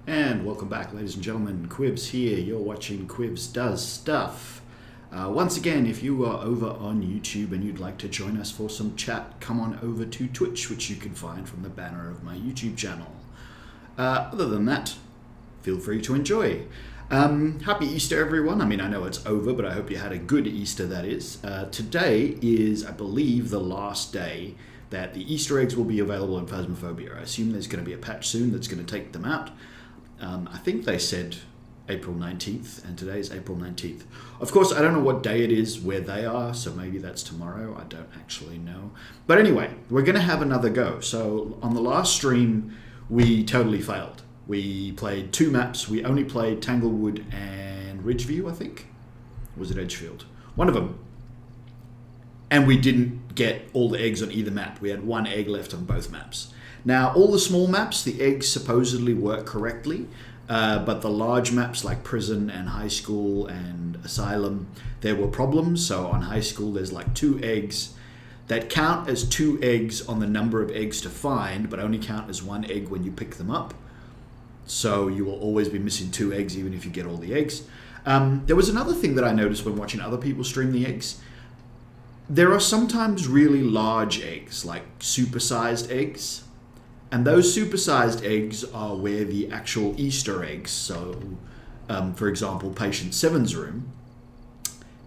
And welcome back, ladies and gentlemen. Quivs here. You're watching Quivs Does Stuff. Once again, if you are over on YouTube and you'd like to join us for some chat, come on over to Twitch, which you can find from the banner of my YouTube channel. Other than that, feel free to enjoy. Happy Easter, everyone. I mean, I know it's over, but I hope you had a good Easter, that is. Today is, I believe, the last day that the Easter eggs will be available in Phasmophobia. I assume there's going to be a patch soon that's going to take them out. I think they said April 19th, and today is April 19th. Of course, I don't know what day it is where they are, so maybe that's tomorrow. I don't actually know. But anyway, we're going to have another go. So on the last stream, we totally failed. We played two maps. We only played Tanglewood and Ridgeview, I think. Or was it Edgefield? One of them. And we didn't get all the eggs on either map. We had one egg left on both maps. Now, all the small maps, the eggs supposedly work correctly, but the large maps like Prison and High School and Asylum, there were problems. So on High School, there's like 2 eggs that count as 2 eggs on the number of eggs to find, but only count as 1 egg when you pick them up. So you will always be missing 2 eggs even if you get all the eggs. There was another thing that I noticed when watching other people stream the eggs. There are sometimes really large eggs, like supersized eggs. And those supersized eggs are where the actual Easter eggs, so for example, Patient 7's room,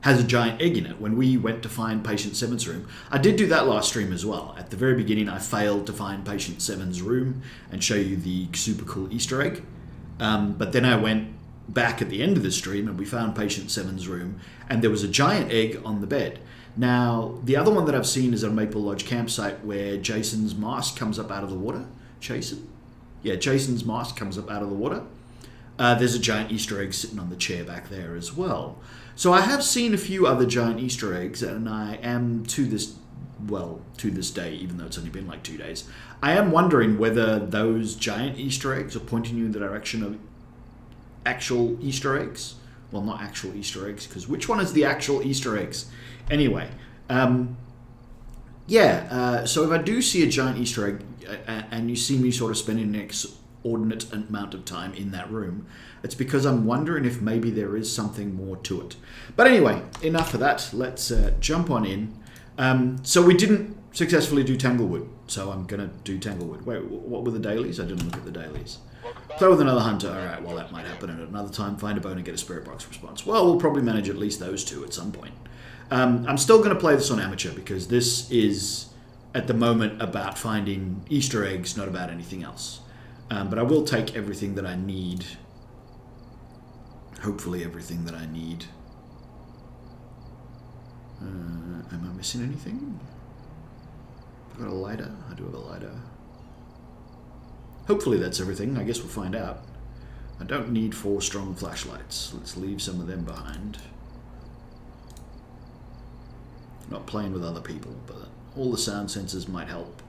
has a giant egg in it. When we went to find Patient 7's room, I did do that last stream as well. At the very beginning, I failed to find Patient 7's room and show you the super cool Easter egg. But then I went back at the end of the stream and we found Patient 7's room and there was a giant egg on the bed. Now, the other one that I've seen is a Maple Lodge campsite where Jason's mask comes up out of the water. Jason? Yeah, Jason's mask comes up out of the water. There's a giant Easter egg sitting on the chair back there as well. So I have seen a few other giant Easter eggs, and I am to this day, even though it's only been like 2 days, I am wondering whether those giant Easter eggs are pointing you in the direction of actual Easter eggs. Well, not actual Easter eggs, because which one is the actual Easter eggs? Anyway, so if I do see a giant Easter egg and you see me sort of spending an exordinate amount of time in that room, it's because I'm wondering if maybe there is something more to it. But anyway, enough of that. Let's jump on in. So we didn't successfully do Tanglewood, so I'm going to do Tanglewood. Wait, what were the dailies? I didn't look at the dailies. Play with another hunter. Alright, well that might happen at another time. Find a bone and get a spirit box response. Well, we'll probably manage at least those 2 at some point. I'm still going to play this on amateur because this is, at the moment, about finding Easter eggs, not about anything else. But I will take everything that I need. Hopefully everything that I need. Am I missing anything? I've got a lighter. I do have a lighter. Hopefully that's everything. I guess we'll find out. I don't need 4 strong flashlights. Let's leave some of them behind. Not playing with other people, but all the sound sensors might help.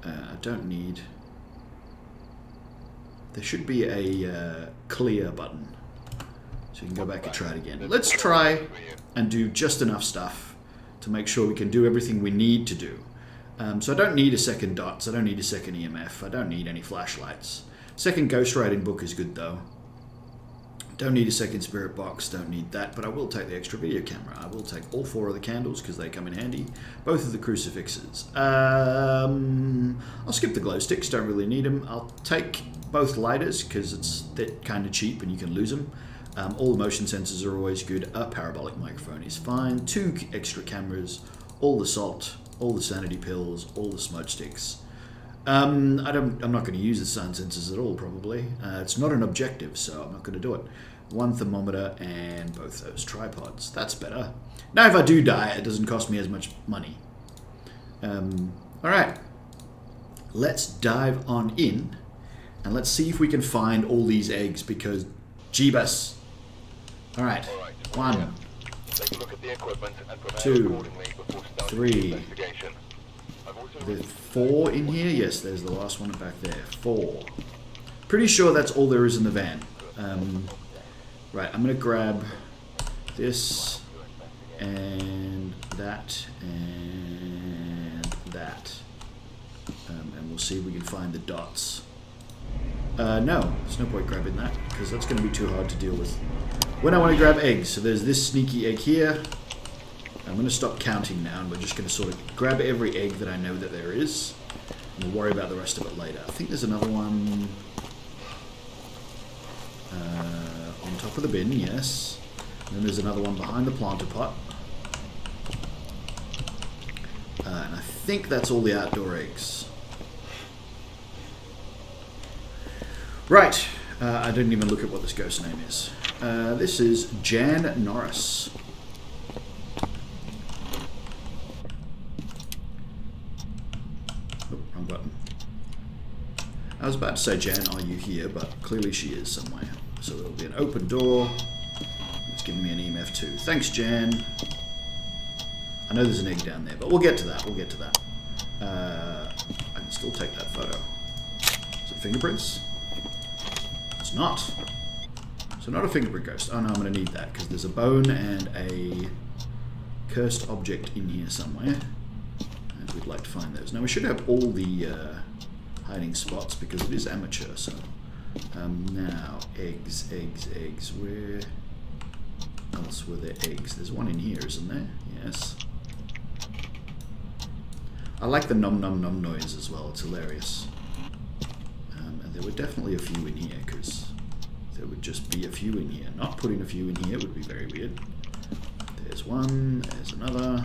I don't need... There should be a clear button. So you can go back and try it again. Let's try and do just enough stuff to make sure we can do everything we need to do. So I don't need a second dots, I don't need a second EMF, I don't need any flashlights. Second ghostwriting book is good though. Don't need a second spirit box, don't need that, but I will take the extra video camera. I will take all 4 of the candles because they come in handy. Both of the crucifixes. I'll skip the glow sticks, don't really need them. I'll take both lighters because they're kind of cheap and you can lose them. All the motion sensors are always good. A parabolic microphone is fine. 2 extra cameras, all the salt, all the sanity pills, all the smudge sticks. I'm not going to use the sound sensors at all, probably. It's not an objective, so I'm not going to do it. 1 thermometer and both those tripods. That's better. Now, if I do die, it doesn't cost me as much money. Alright. Let's dive on in, and let's see if we can find all these eggs, because Jeebus. Alright. 1, 2, 3. There's 4 in here. Yes, there's the last one back there. 4. Pretty sure that's all there is in the van. Right, I'm going to grab this and that and that. And we'll see if we can find the dots. No, there's no point grabbing that, because that's going to be too hard to deal with. When I want to grab eggs, so there's this sneaky egg here. I'm going to stop counting now, and we're just going to sort of grab every egg that I know that there is. And we'll worry about the rest of it later. I think there's another one on top of the bin, yes. And then there's another one behind the planter pot. And I think that's all the outdoor eggs. Right. I didn't even look at what this ghost name is. This is Jan Norris. Oh, wrong button. I was about to say, Jan, are you here? But clearly she is somewhere. So there'll be an open door. It's giving me an EMF too. Thanks, Jan. I know there's an egg down there, but we'll get to that. We'll get to that. I can still take that photo. Is it fingerprints? It's not. So not a fingerprint ghost. Oh no, I'm going to need that because there's a bone and a cursed object in here somewhere. And we'd like to find those. Now we should have all the hiding spots because it is amateur. So now eggs. Where else were there eggs? There's one in here, isn't there? Yes. I like the nom nom nom noise as well. It's hilarious. And there were definitely a few in here because there would just be a few in here. Not putting a few in here would be very weird. There's one. There's another.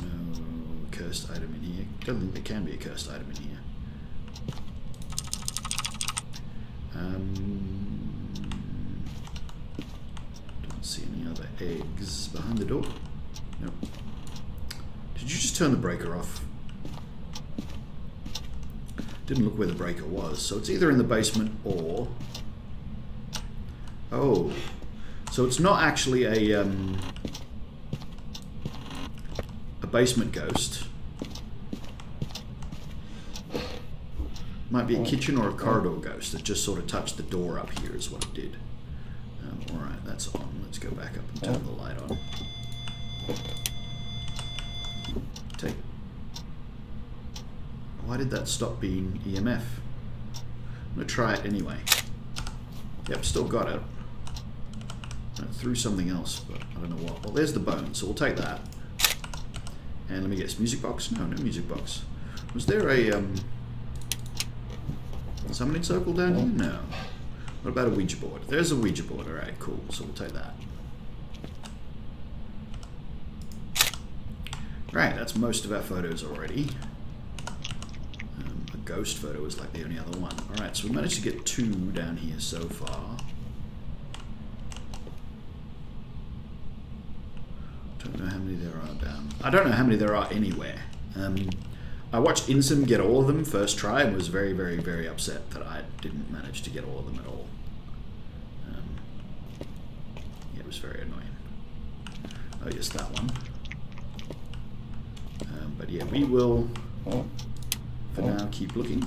No cursed item in here. Don't think there can be a cursed item in here. Don't see any other eggs behind the door. Nope. Did you just turn the breaker off? Didn't look where the breaker was, so it's either in the basement or... Oh, so it's not actually a basement ghost. Might be a kitchen or a corridor ghost that just sort of touched the door up here is what it did. Alright, that's on. Let's go back up and turn the light on. Take. Why did that stop being EMF? I'm going to try it anyway. Yep, still got it. And it threw something else, but I don't know what. Well, there's the bone, so we'll take that. And let me guess, music box? No, no music box. Was there a summoning circle down here? No. What about a Ouija board? There's a Ouija board. Alright, cool. So we'll take that. Right, that's most of our photos already. A ghost photo is like the only other one. Alright, so we managed to get 2 down here so far. Don't know how many there are down. I don't know how many there are anywhere. I watched Insom get all of them first try and was very, very, very upset that I didn't manage to get all of them at all. Yeah, it was very annoying. Oh yes, that one. But yeah, we will, for now, keep looking.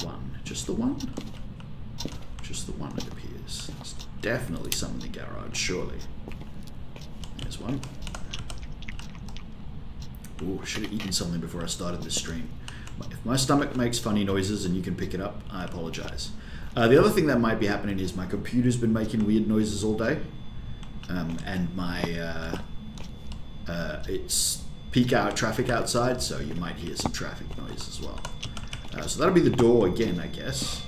One. Just the one? Just the one, it appears. It's definitely some in the garage, surely. There's one. Ooh, I should have eaten something before I started this stream. If my stomach makes funny noises and you can pick it up, I apologize. The other thing that might be happening is my computer's been making weird noises all day. And my it's peak hour traffic outside, so you might hear some traffic noise as well. So that'll be the door again, I guess.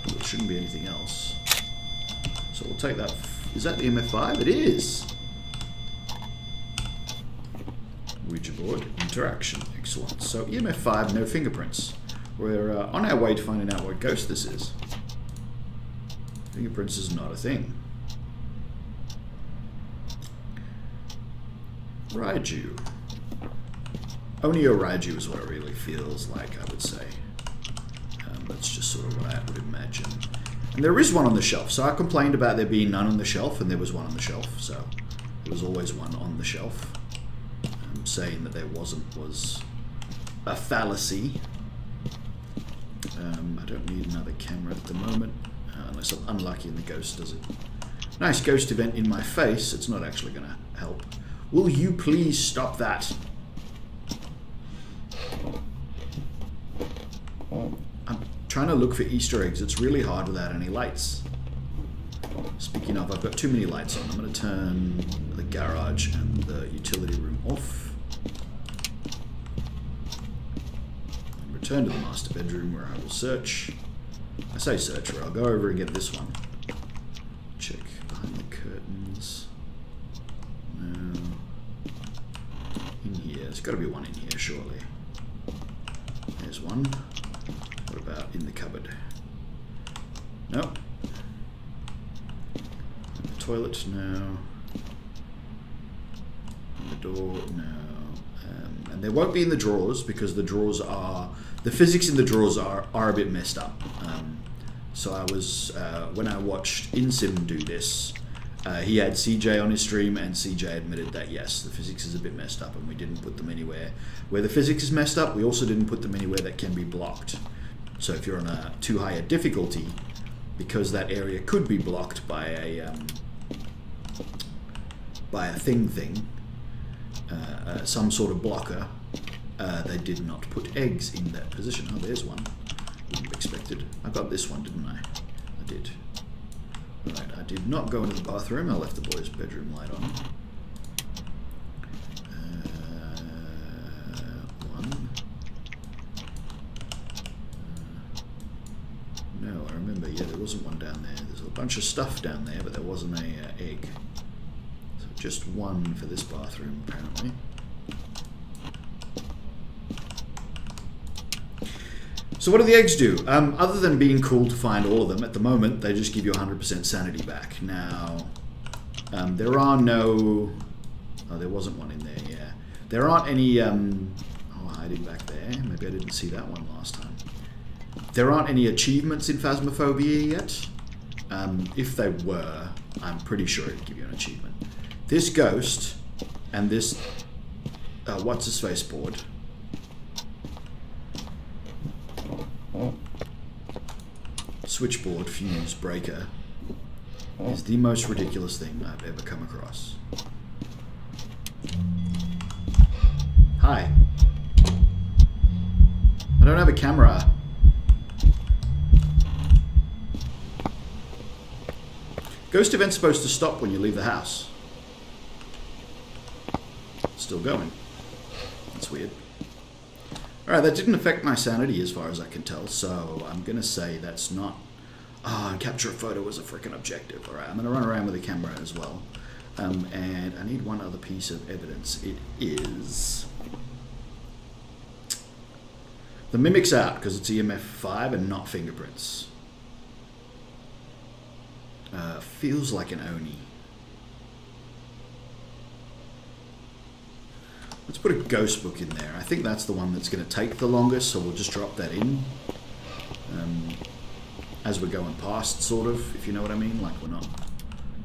There shouldn't be anything else. So we'll take that. Is that the MF5? It is. Ouija board interaction. Excellent. So EMF5, no fingerprints. We're on our way to finding out what ghost this is. Fingerprints is not a thing. Raiju. Only a Raiju is what it really feels like, I would say. That's just sort of what I would imagine. And there is one on the shelf. So I complained about there being none on the shelf, and there was one on the shelf. So there was always one on the shelf. Saying that there wasn't was a fallacy. I don't need another camera at the moment, unless I'm unlucky and the ghost does it. Nice ghost event in my face. It's not actually going to help. Will you please stop that? trying to look for Easter eggs. It's really hard without any lights. Speaking of, I've got too many lights on. I'm going to turn the garage and the utility room off. And return to the master bedroom where I will search. I say search, where I'll go over and get this one. Check behind the curtains. No. In here. There's got to be one in here, surely. There's one. What about in the cupboard? Nope. The toilet, no. The door, no. And they won't be in the drawers because the drawers are... The physics in the drawers are a bit messed up. So I was... when I watched InSim do this, he had CJ on his stream, and CJ admitted that, yes, the physics is a bit messed up, and we didn't put them anywhere where the physics is messed up. We also didn't put them anywhere that can be blocked. So if you're on a too high a difficulty, because that area could be blocked by a thing, some sort of blocker, they did not put eggs in that position. Oh, there's one. Wouldn't have expected. I got this one, didn't I? I did. Right, I did not go into the bathroom. I left the boys' bedroom light on. One. No, I remember. Yeah, there wasn't one down there. There's a bunch of stuff down there, but there wasn't a egg. So just one for this bathroom, apparently. So what do the eggs do? Other than being cool to find all of them, at the moment, they just give you 100% sanity back. Now, there are no... Oh, there wasn't one in there, yeah. There aren't any... hiding back there. Maybe I didn't see that one last time. There aren't any achievements in Phasmophobia yet. If they were, I'm pretty sure it'd give you an achievement. This ghost and this... what's-his-face board... switchboard fuse breaker is the most ridiculous thing I've ever come across. Hi. I don't have a camera. Ghost event's supposed to stop when you leave the house. It's still going. That's weird. Alright, that didn't affect my sanity as far as I can tell, so I'm going to say that's not... and capture a photo was a freaking objective. Alright, I'm going to run around with a camera as well. And I need one other piece of evidence. It is... The mimic's out because it's EMF 5 and not fingerprints. Feels like an Oni. Let's put a ghost book in there. I think that's the one that's going to take the longest, so we'll just drop that in. As we're going past, sort of, if you know what I mean. Like, we're not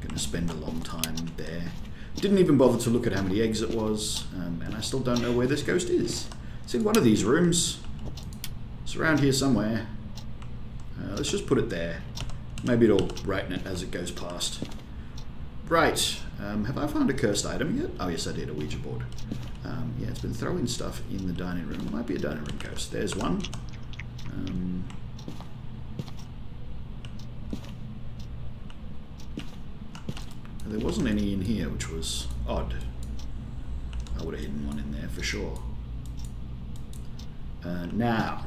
going to spend a long time there. Didn't even bother to look at how many eggs it was, and I still don't know where this ghost is. It's in one of these rooms. It's around here somewhere. Let's just put it there. Maybe it'll brighten it as it goes past. Right. Have I found a cursed item yet? Oh, yes, I did. A Ouija board. Yeah, it's been throwing stuff in the dining room. It might be a dining room ghost. There's one. There wasn't any in here, which was odd. I would have hidden one in there for sure. Now,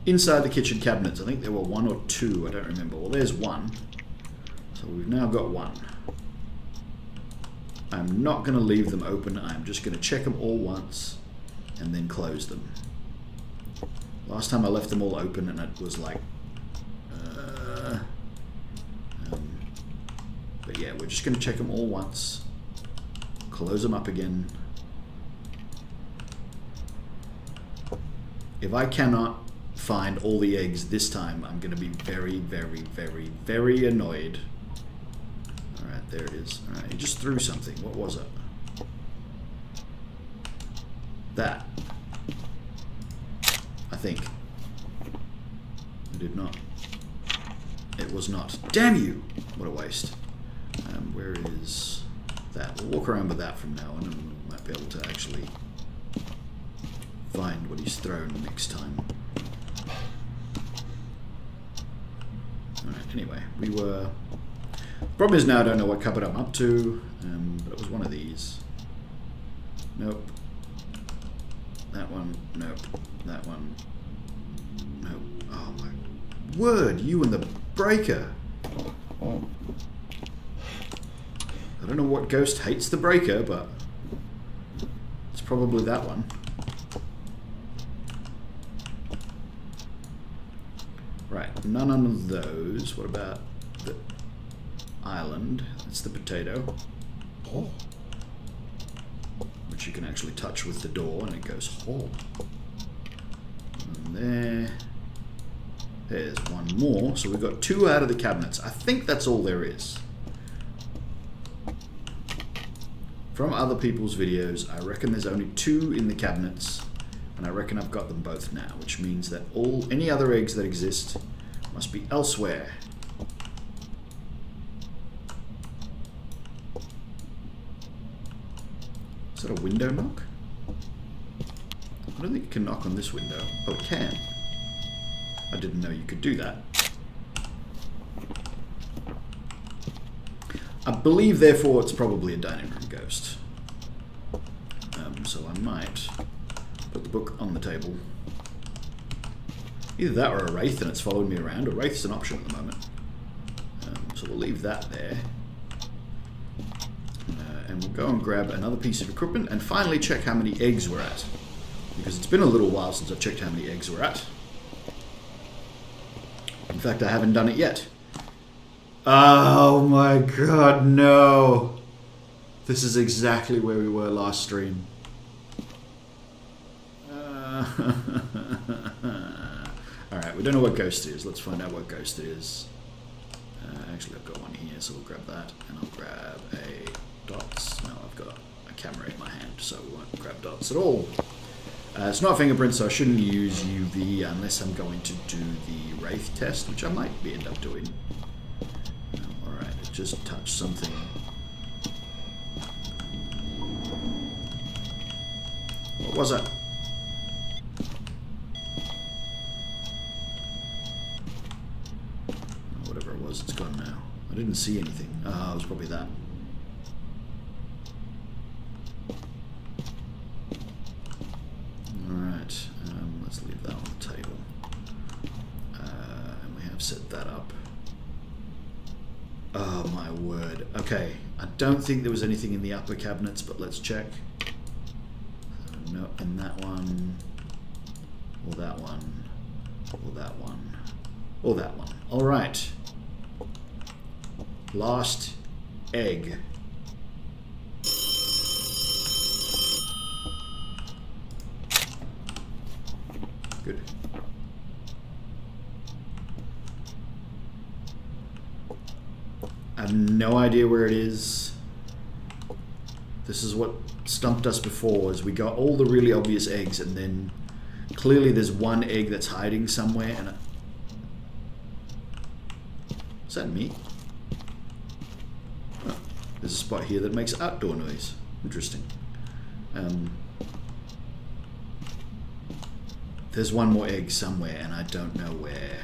inside the kitchen cabinets, I think there were one or two. I don't remember. Well, there's one. So we've now got one. I'm not going to leave them open. I'm just going to check them all once and then close them. Last time I left them all open and it was like... but yeah, we're just going to check them all once. Close them up again. If I cannot find all the eggs this time, I'm going to be very, very, very, very annoyed. Alright, there it is. Alright, he just threw something. What was it? That. I think. I did not. It was not. Damn you! What a waste. Where is that? We'll walk around with that from now on and we might be able to actually find what he's thrown next time. Alright, anyway, we were... Problem is now I don't know what cupboard I'm up to, but it was one of these. Nope. That one, nope. That one, nope. Oh my word, you and the breaker! I don't know what ghost hates the breaker, but it's probably that one. Right, none of those. What about the island? That's the potato. Oh. Which you can actually touch with the door and it goes, oh. And there. There's one more. So we've got 2 out of the cabinets. I think that's all there is. From other people's videos, I reckon there's only 2 in the cabinets, and I reckon I've got them both now, which means that any other eggs that exist must be elsewhere. Is that a window knock? I don't think you can knock on this window. Oh, it can. I didn't know you could do that. I believe, therefore, it's probably a dining room ghost. So I might put the book on the table. Either that or a wraith and it's following me around. A wraith's an option at the moment. So we'll leave that there. And we'll go and grab another piece of equipment and finally check how many eggs we're at. Because it's been a little while since I've checked how many eggs we're at. In fact, I haven't done it yet. Oh my god, no! This is exactly where we were last stream. Alright, we don't know what ghost it is. Let's find out what ghost it is. Actually, I've got one here, so we'll grab that. And I'll grab a dots. No, I've got a camera in my hand, so we won't grab dots at all. It's not fingerprints, so I shouldn't use UV unless I'm going to do the wraith test, which I might end up doing. Alright, it just touched something. What was it? Whatever it was, it's gone now. I didn't see anything. It was probably that. Alright, let's leave that on the table. And we have set that up. Oh my word. Okay, I don't think there was anything in the upper cabinets, but let's check. No, in that one, or that one, or that one, or that one. Alright. Last egg. Good. I have no idea where it is. This is what stumped us before, is we got all the really obvious eggs and then clearly there's one egg that's hiding somewhere and is that me? Oh, there's a spot here that makes outdoor noise. Interesting. There's one more egg somewhere and I don't know where.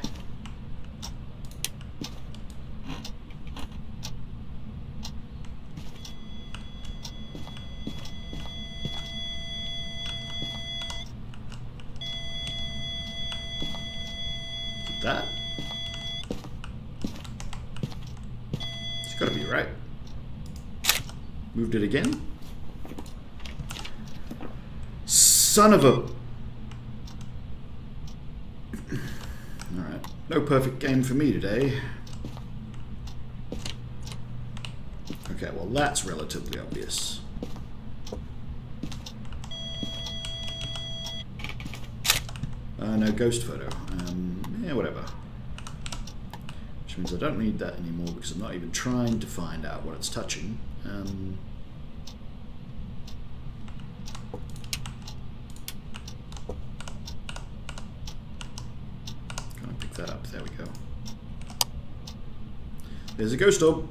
That? It's gotta be right. Moved it again? Son of a... Alright, no perfect game for me today. Okay, well that's relatively obvious. No ghost photo. Yeah, whatever. Which means I don't need that anymore because I'm not even trying to find out what it's touching. Can I pick that up? There we go. There's a ghost orb.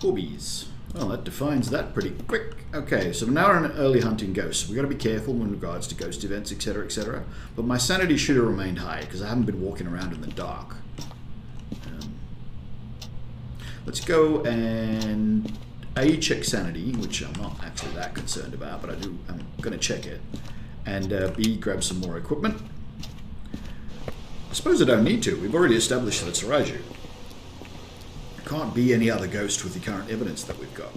Orbies. Well, that defines that pretty quick. Okay, so now we're in early hunting ghosts. We've got to be careful in regards to ghost events, etc., etc. But my sanity should have remained high because I haven't been walking around in the dark. Let's go and A, check sanity, which I'm not actually that concerned about, but I'm going to check it. And B, grab some more equipment. I suppose I don't need to. We've already established that it's a Raiju. Can't be any other ghost with the current evidence that we've got.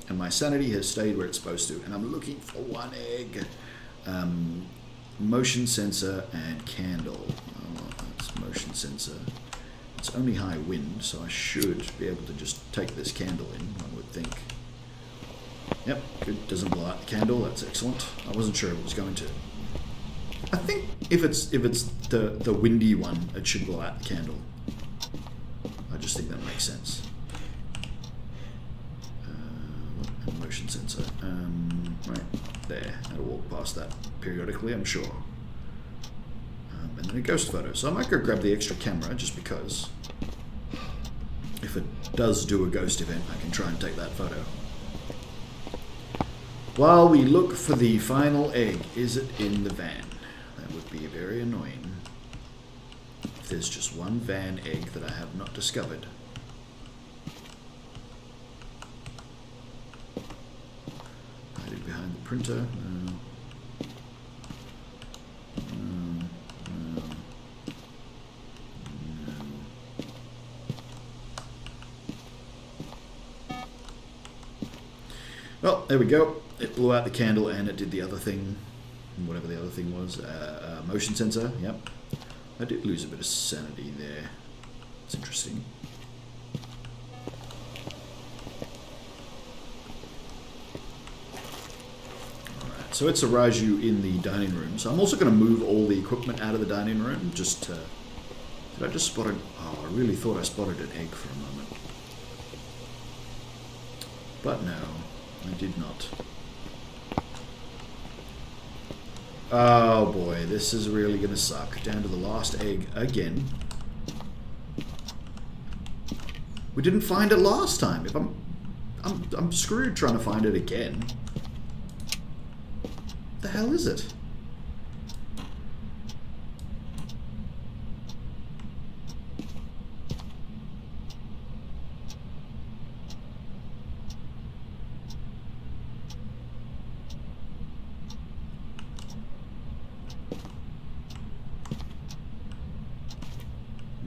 And my sanity has stayed where it's supposed to. And I'm looking for one egg. Motion sensor and candle. Oh, that's motion sensor. It's only high wind, so I should be able to just take this candle in, I would think. Yep, good. Doesn't blow out the candle. That's excellent. I wasn't sure if it was going to. I think if it's the windy one, it should blow out the candle. I just think that makes sense. Motion sensor. Right there. I'll walk past that periodically, I'm sure. And then a ghost photo. So I might go grab the extra camera just because if it does do a ghost event, I can try and take that photo. While we look for the final egg, is it in the van? That would be very annoying. If there's just one van egg that I have not discovered. Hiding behind the printer. No. No. No. No. Well, there we go. It blew out the candle and it did the other thing. Whatever the other thing was. Motion sensor, yep. I did lose a bit of sanity there. It's interesting. Alright, so it's a Raiju in the dining room. So I'm also going to move all the equipment out of the dining room. Just to... Did I just spot an... Oh, I really thought I spotted an egg for a moment. But no, I did not. Oh boy, this is really going to suck. Down to the last egg again. We didn't find it last time. If I'm screwed trying to find it again. The hell is it?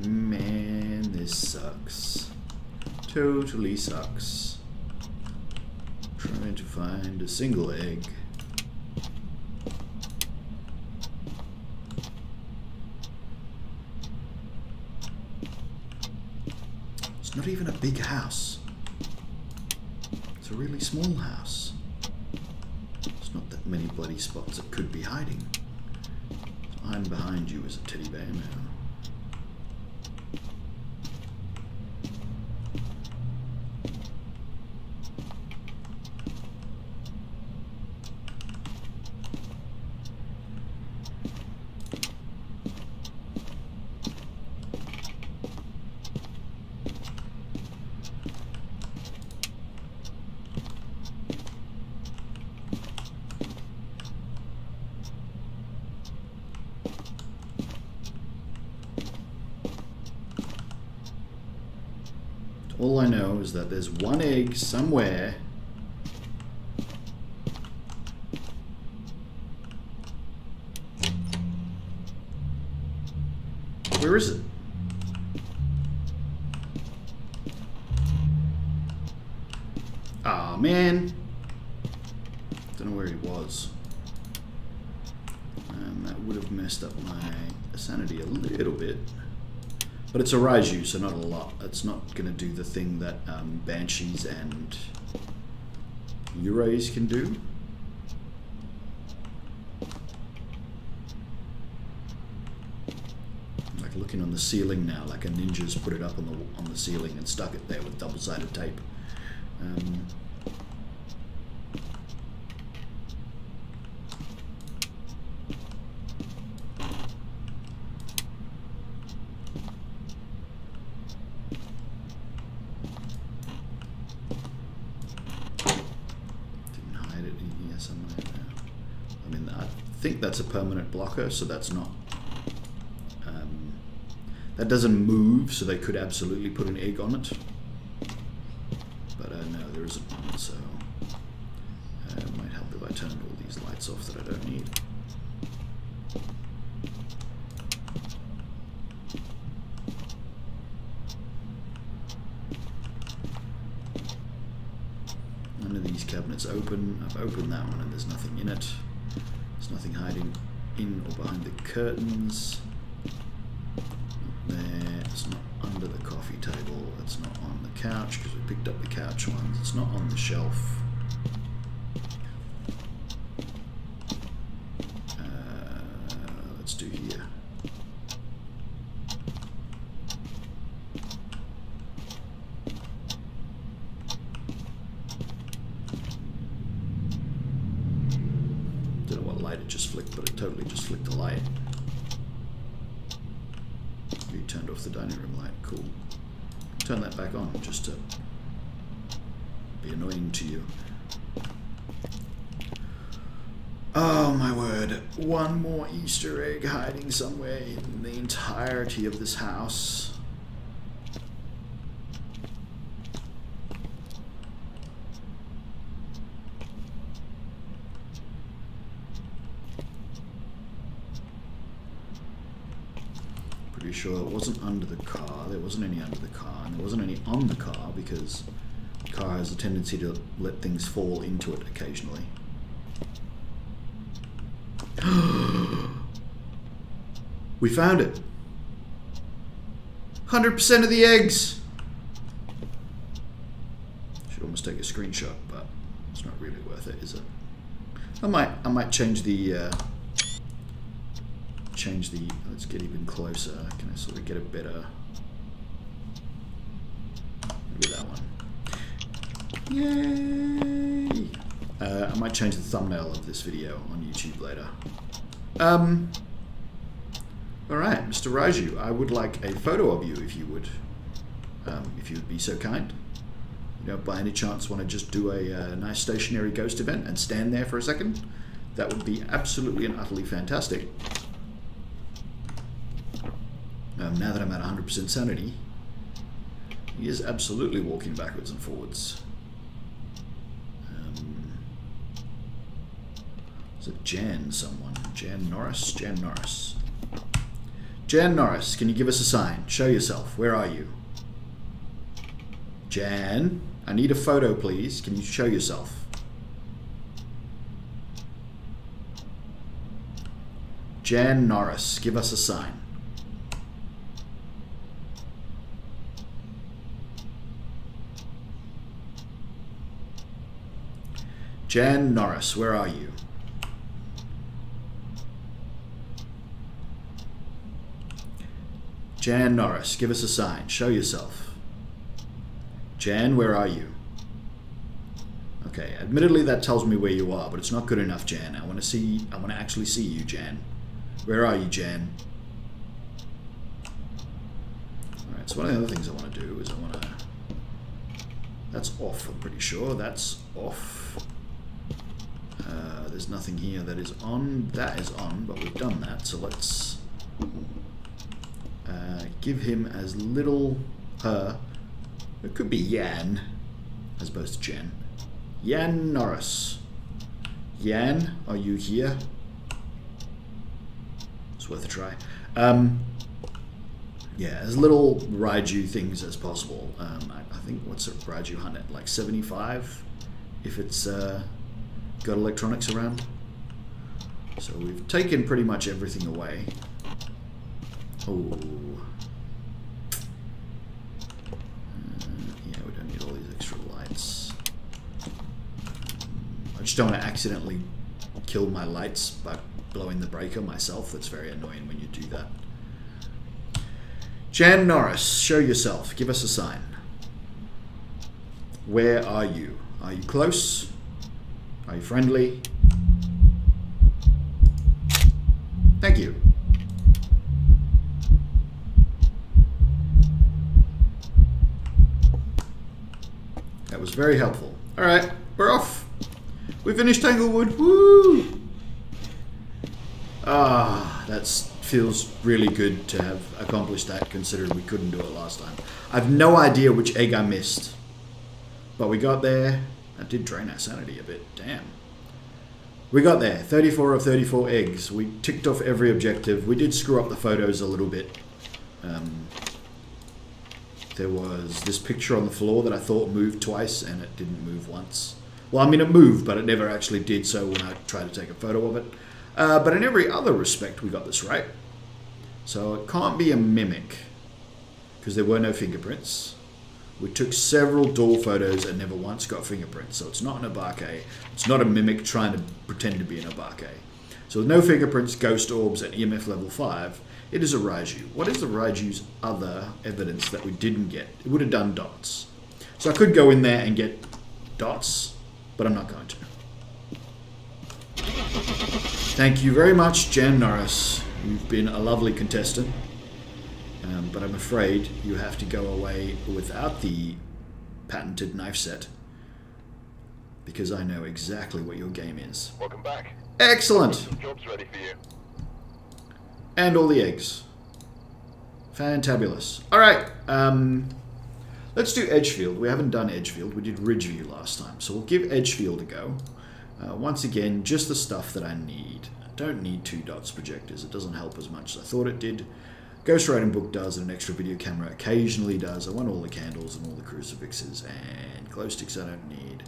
Man, this sucks. Totally sucks. Trying to find a single egg. It's not even a big house. It's a really small house. There's not that many bloody spots it could be hiding. Hiding behind you is a teddy bear now. All I know is that there's one egg somewhere. Where is it? Ah, man. Don't know where he was. That would have messed up my sanity a little bit. But it's a Raiju, so not a lot. It's not going to do the thing that Banshees and Yureis can do. Like looking on the ceiling now, like a ninja's put it up on the ceiling and stuck it there with double-sided tape. that's a permanent blocker, so that's not... that doesn't move, so they could absolutely put an egg on it. But no, there isn't one, so... it might help if I turned all these lights off that I don't need. None of these cabinets open. I've opened that one and there's nothing in it. There's nothing hiding in or behind the curtains. Not there. It's not under the coffee table. It's not on the couch because we picked up the couch ones. It's not on the shelf. Let's do here. Don't know what light it just flicked, but it totally just flicked the light. You turned off the dining room light. Cool. Turn that back on just to be annoying to you. Oh my word. One more Easter egg hiding somewhere in the entirety of this house. Pretty sure it wasn't under the car. There wasn't any under the car, and there wasn't any on the car because the car has a tendency to let things fall into it occasionally. We found it. 100% of the eggs. Should almost take a screenshot, but it's not really worth it, is it? I might change the let's get even closer. Can I sort of get a better, maybe that one. Yay! I might change the thumbnail of this video on YouTube later. Alright, Mr. Raiju, I would like a photo of you if you would be so kind. You know, by any chance want to just do a nice stationary ghost event and stand there for a second? That would be absolutely and utterly fantastic. Now that I'm at 100% sanity, he is absolutely walking backwards and forwards. Is it Jan someone? Jan Norris? Jan Norris. Jan Norris, can you give us a sign? Show yourself. Where are you? Jan, I need a photo, please. Can you show yourself? Jan Norris, give us a sign. Jan Norris, where are you? Jan Norris, give us a sign. Show yourself. Jan, where are you? Okay, admittedly that tells me where you are, but it's not good enough, Jan. I want to actually see you, Jan. Where are you, Jan? Alright, so one of the other things I want to do is I want to... That's off, I'm pretty sure. That's off. There's nothing here that is on. That is on, but we've done that, so let's give him as little her. It could be Jan as opposed to Jen. Jan Norris. Jan, are you here? It's worth a try. Yeah, as little Raiju things as possible. I think, what's a Raiju hunt at? Like 75? If it's got electronics around. So we've taken pretty much everything away. Oh. Yeah, we don't need all these extra lights. I just don't want to accidentally kill my lights by blowing the breaker myself. That's very annoying when you do that. Jan Norris, show yourself. Give us a sign. Where are you? Are you close? Are you friendly? Thank you. That was very helpful. Alright, we're off. We finished Tanglewood. Woo! Ah, that feels really good to have accomplished that, considering we couldn't do it last time. I've no idea which egg I missed. But we got there. That did drain our sanity a bit. Damn. We got there. 34 of 34 eggs. We ticked off every objective. We did screw up the photos a little bit. There was this picture on the floor that I thought moved twice, and it didn't move once. Well, I mean, it moved, but it never actually did so when I tried to take a photo of it. But in every other respect, we got this right. So it can't be a mimic, because there were no fingerprints. We took several door photos and never once got fingerprints. So it's not an Abake. It's not a mimic trying to pretend to be an Abake. So with no fingerprints, ghost orbs, and EMF level 5, it is a Raiju. What is the Raiju's other evidence that we didn't get? It would have done dots. So I could go in there and get dots, but I'm not going to. Thank you very much, Jan Norris. You've been a lovely contestant. But I'm afraid you have to go away without the patented knife set, because I know exactly what your game is. Welcome back. Excellent. Some jobs ready for you. And all the eggs. Fantabulous. All right. Let's do Edgefield. We haven't done Edgefield. We did Ridgeview last time, so we'll give Edgefield a go. Once again, just the stuff that I need. I don't need 2 dots projectors. It doesn't help as much as I thought it did. Ghost Writing Book does, and an extra video camera occasionally does. I want all the candles and all the crucifixes, and glow sticks I don't need.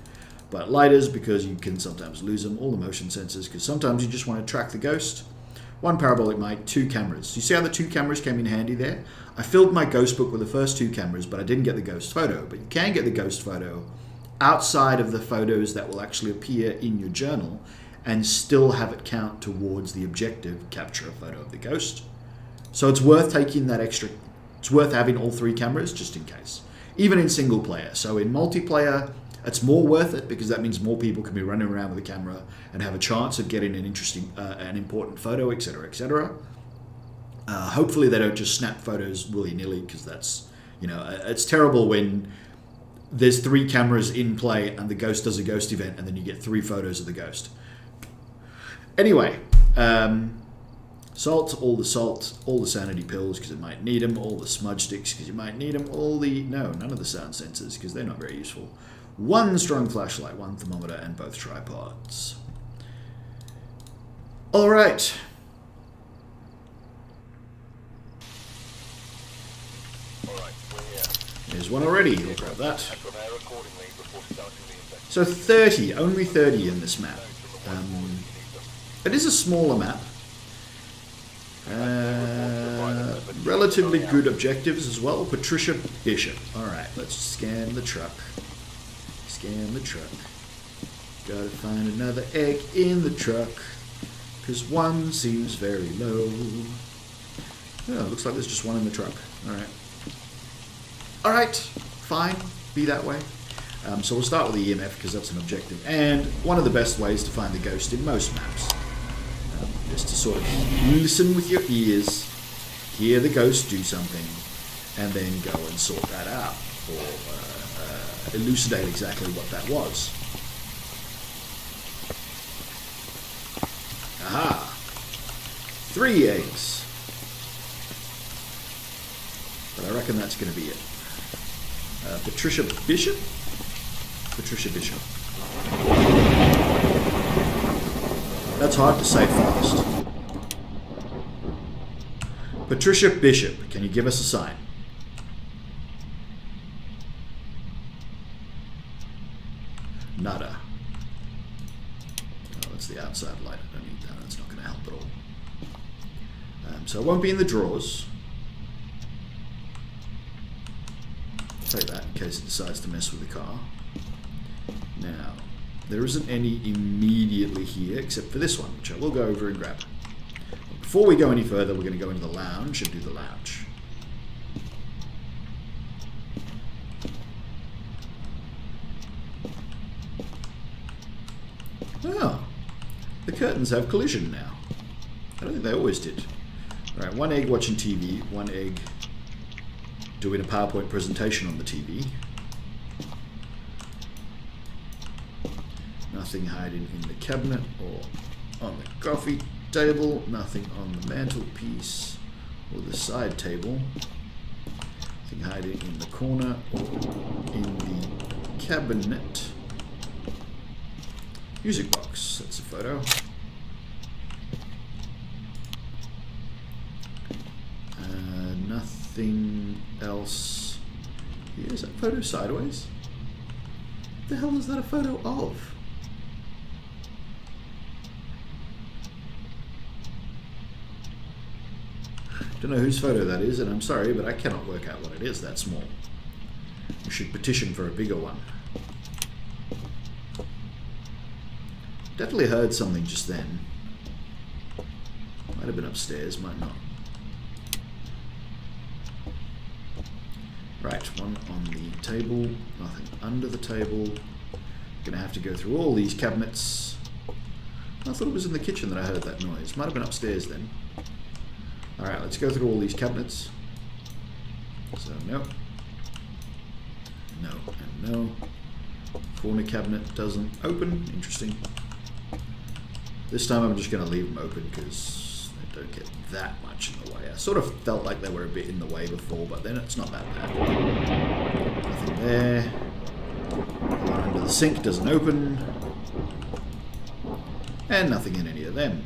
But lighters, because you can sometimes lose them. All the motion sensors, because sometimes you just want to track the ghost. 1 parabolic mic, 2 cameras. You see how the 2 cameras came in handy there? I filled my ghost book with the first 2 cameras, but I didn't get the ghost photo. But you can get the ghost photo outside of the photos that will actually appear in your journal, and still have it count towards the objective, capture a photo of the ghost. So it's worth taking that extra, it's worth having all 3 cameras just in case. Even in single player. So in multiplayer, it's more worth it because that means more people can be running around with a camera and have a chance of getting an interesting, an important photo, etc., etc. Hopefully they don't just snap photos willy-nilly, because that's, you know, it's terrible when there's 3 cameras in play and the ghost does a ghost event and then you get 3 photos of the ghost. Anyway, salt, all the sanity pills because it might need them, all the smudge sticks because you might need them, none of the sound sensors because they're not very useful. 1 strong flashlight, 1 thermometer, and both tripods. All right. There's one already. We'll grab that. So 30, only 30 in this map. It is a smaller map. Relatively good objectives as well. Patricia Bishop. Alright, let's scan the truck. Scan the truck. Gotta find another egg in the truck, because 1 seems very low. Oh, looks like there's just 1 in the truck. Alright. Alright, fine. Be that way. So we'll start with the EMF because that's an objective. And one of the best ways to find the ghost in most maps. Just to sort of listen with your ears, hear the ghost do something, and then go and sort that out. Or elucidate exactly what that was. Aha! 3 eggs. But I reckon that's going to be it. Patricia Bishop? Patricia Bishop. That's hard to say fast. Patricia Bishop, can you give us a sign? Nada. Oh, that's the outside light. I don't need that. That's not going to help at all. So it won't be in the drawers. Take that in case it decides to mess with the car. Now, there isn't any immediately here except for this one, which I will go over and grab. Before we go any further, we're going to go into the lounge and do the lounge. Oh, the curtains have collision now. I don't think they always did. Alright, 1 egg watching TV, 1 egg doing a PowerPoint presentation on the TV. Nothing hiding in the cabinet or on the coffee table, nothing on the mantelpiece or the side table. Nothing hiding in the corner or in the cabinet. Music box, that's a photo. Nothing else here. Is that photo sideways? What the hell is that a photo of? Don't know whose photo that is, and I'm sorry, but I cannot work out what it is that small. We should petition for a bigger one. Definitely heard something just then. Might have been upstairs, might not. Right, one on the table, nothing under the table. Gonna have to go through all these cabinets. I thought it was in the kitchen that I heard that noise. Might have been upstairs then. Alright, let's go through all these cabinets. So, no. No, and no. Corner cabinet doesn't open. Interesting. This time I'm just going to leave them open because they don't get that much in the way. I sort of felt like they were a bit in the way before, but then it's not that bad. Nothing there. The one under the sink doesn't open. And nothing in any of them.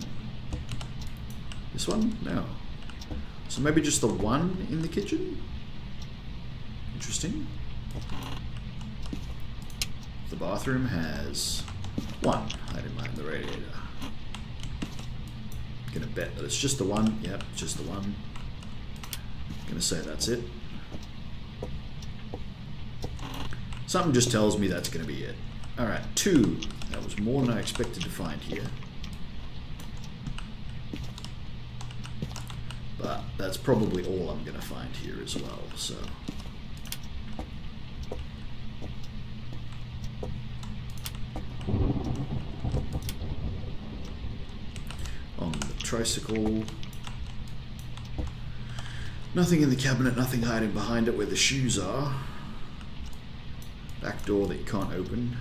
This one? No. So maybe just the one in the kitchen? Interesting. The bathroom has one hiding behind the radiator. Gonna bet that it's just the one. Yep, just the one. Gonna say that's it. Something just tells me that's gonna be it. Alright, 2. That was more than I expected to find here. But that's probably all I'm gonna find here as well, so. On the tricycle. Nothing in the cabinet, nothing hiding behind it where the shoes are. Back door that you can't open.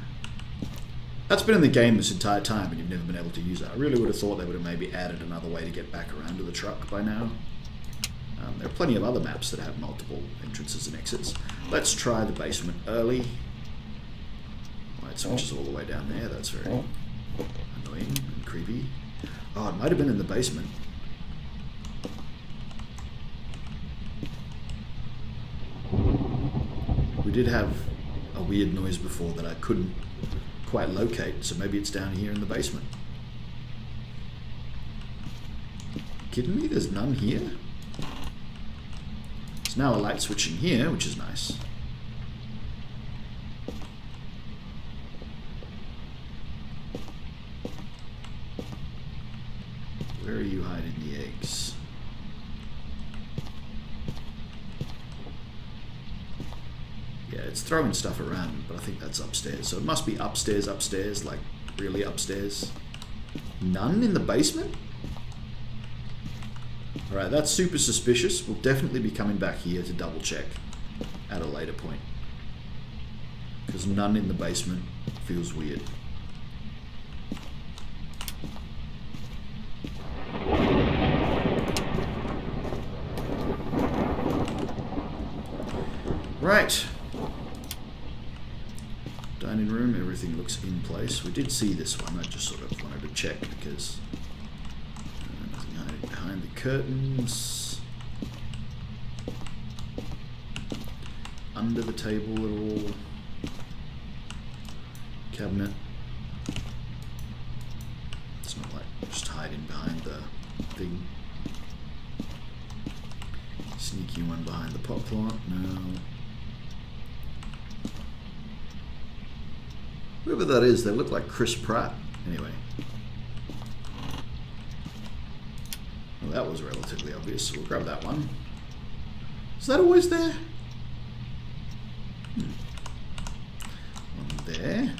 That's been in the game this entire time and you've never been able to use it. I really would have thought they would have maybe added another way to get back around to the truck by now. There are plenty of other maps that have multiple entrances and exits. Let's try the basement early. Light switches all the way down there. That's very annoying and creepy. Oh, it might have been in the basement. We did have a weird noise before that I couldn't quite locate, so maybe it's down here in the basement. Kidding me? There's none here? There's now a light switch in here, which is nice. Where are you hiding the eggs? Yeah, it's throwing stuff around, but I think that's upstairs. So it must be upstairs, upstairs, like really upstairs. None in the basement? Alright, that's super suspicious. We'll definitely be coming back here to double check at a later point. Because none in the basement feels weird. Right. Dining room, everything looks in place. We did see this one. I just sort of wanted to check because nothing hiding behind the curtains. Under the table at all. Cabinet. It's not like just hiding behind the thing. Sneaky one behind the pot plant. No. Whoever that is, they look like Chris Pratt. Anyway. Well, that was relatively obvious, so we'll grab that one. Is that always there? One there.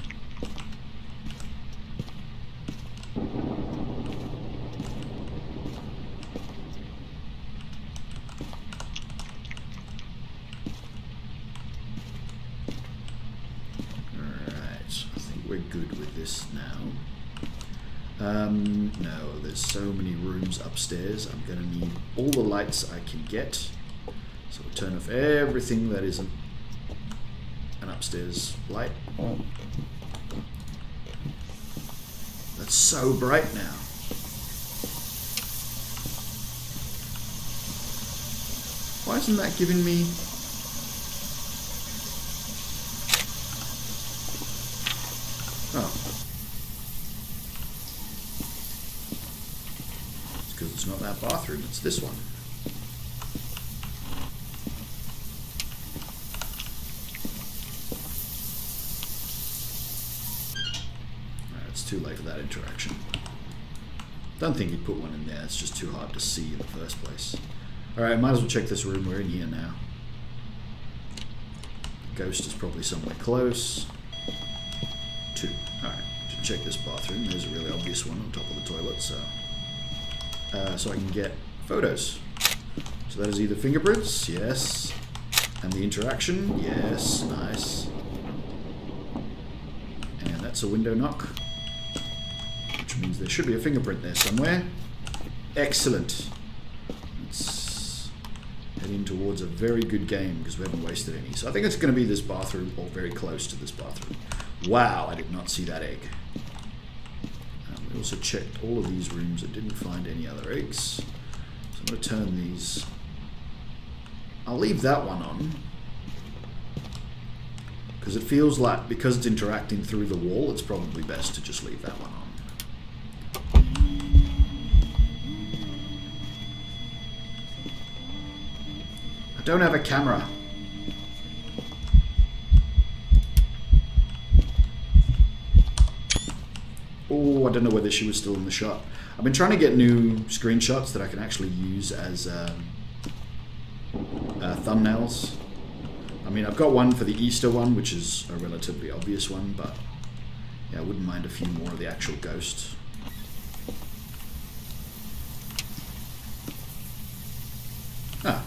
We're good with this now. No, there's so many rooms upstairs. I'm going to need all the lights I can get. So we'll turn off everything that isn't an upstairs light. That's so bright now. Why isn't that giving me... Oh. It's because it's not that bathroom, it's this one. It's too late for that interaction. Don't think he'd put one in there, it's just too hard to see in the first place. Alright, might as well check this room. We're in here now. The ghost is probably somewhere close. 2. Alright, to check this bathroom. There's a really obvious one on top of the toilet, so I can get photos. So that is either fingerprints, yes. And the interaction, yes, nice. And that's a window knock, which means there should be a fingerprint there somewhere. Excellent. Let's head in towards a very good game because we haven't wasted any. So I think it's going to be this bathroom or very close to this bathroom. Wow, I did not see that egg. We also checked all of these rooms and didn't find any other eggs. So I'm going to turn these... I'll leave that one on. Because it feels like, because it's interacting through the wall, it's probably best to just leave that one on. I don't have a camera. Oh, I don't know whether she was still in the shot. I've been trying to get new screenshots that I can actually use as thumbnails. I mean, I've got one for the Easter one, which is a relatively obvious one, but yeah, I wouldn't mind a few more of the actual ghost. Ah.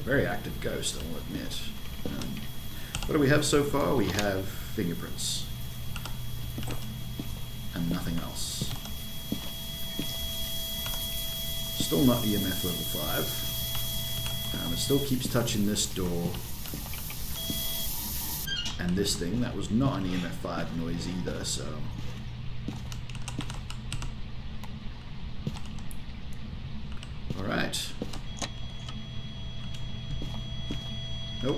Very active ghost, I will admit. What do we have so far? We have fingerprints. And nothing else. Still not EMF level 5. It still keeps touching this door. And this thing. That was not an EMF 5 noise either, so... Alright. Nope.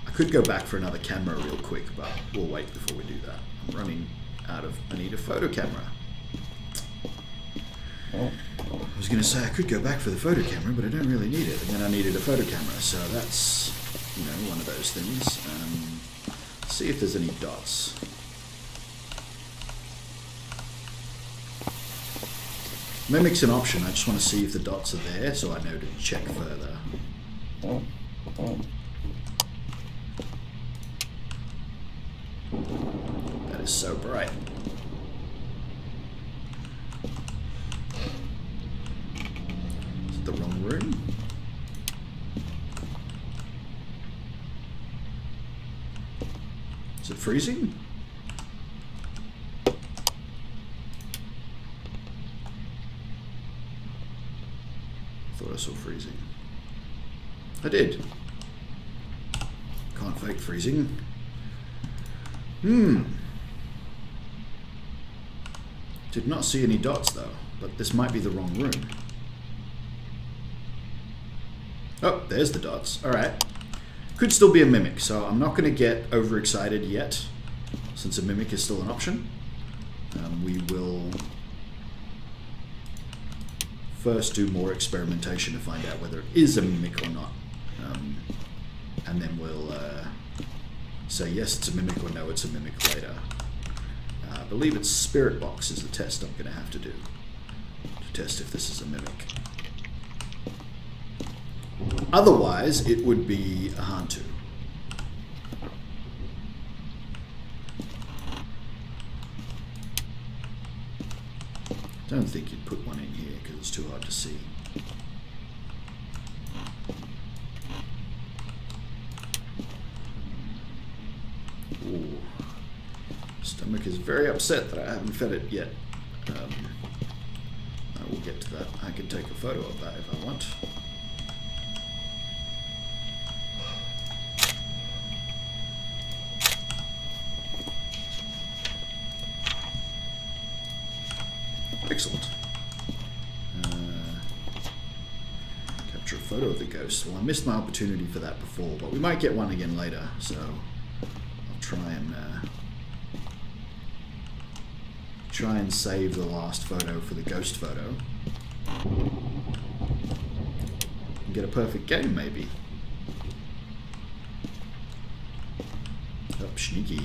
I could go back for another camera real quick, but we'll wait before we do that. I'm running out of... I need a photo camera. I was going to say I could go back for the photo camera, but I don't really need it. And then I needed a photo camera, so that's, you know, one of those things. Let's see if there's any dots. Mimic's an option. I just want to see if the dots are there, so I know to check further. That is so bright. Is it the wrong room? Is it freezing? Thought I saw freezing. I did. Can't fake freezing. Did not see any dots though, but this might be the wrong room. Oh, there's the dots. Alright. Could still be a mimic, so I'm not going to get overexcited yet, since a mimic is still an option. We will first do more experimentation to find out whether it is a mimic or not. And then we'll say yes, it's a mimic, or no, it's a mimic later. I believe it's Spirit Box is the test I'm going to have to do to test if this is a mimic. Otherwise, it would be a Hantu. Don't think you'd put one in here because it's too hard to see. Ooh. Stomach is very upset that I haven't fed it yet. I will get to that. I can take a photo of that if I want. Excellent. Capture a photo of the ghost. Well, I missed my opportunity for that before, but we might get one again later, so I'll try and save the last photo for the ghost photo. And get a perfect game, maybe. Oh, sneaky.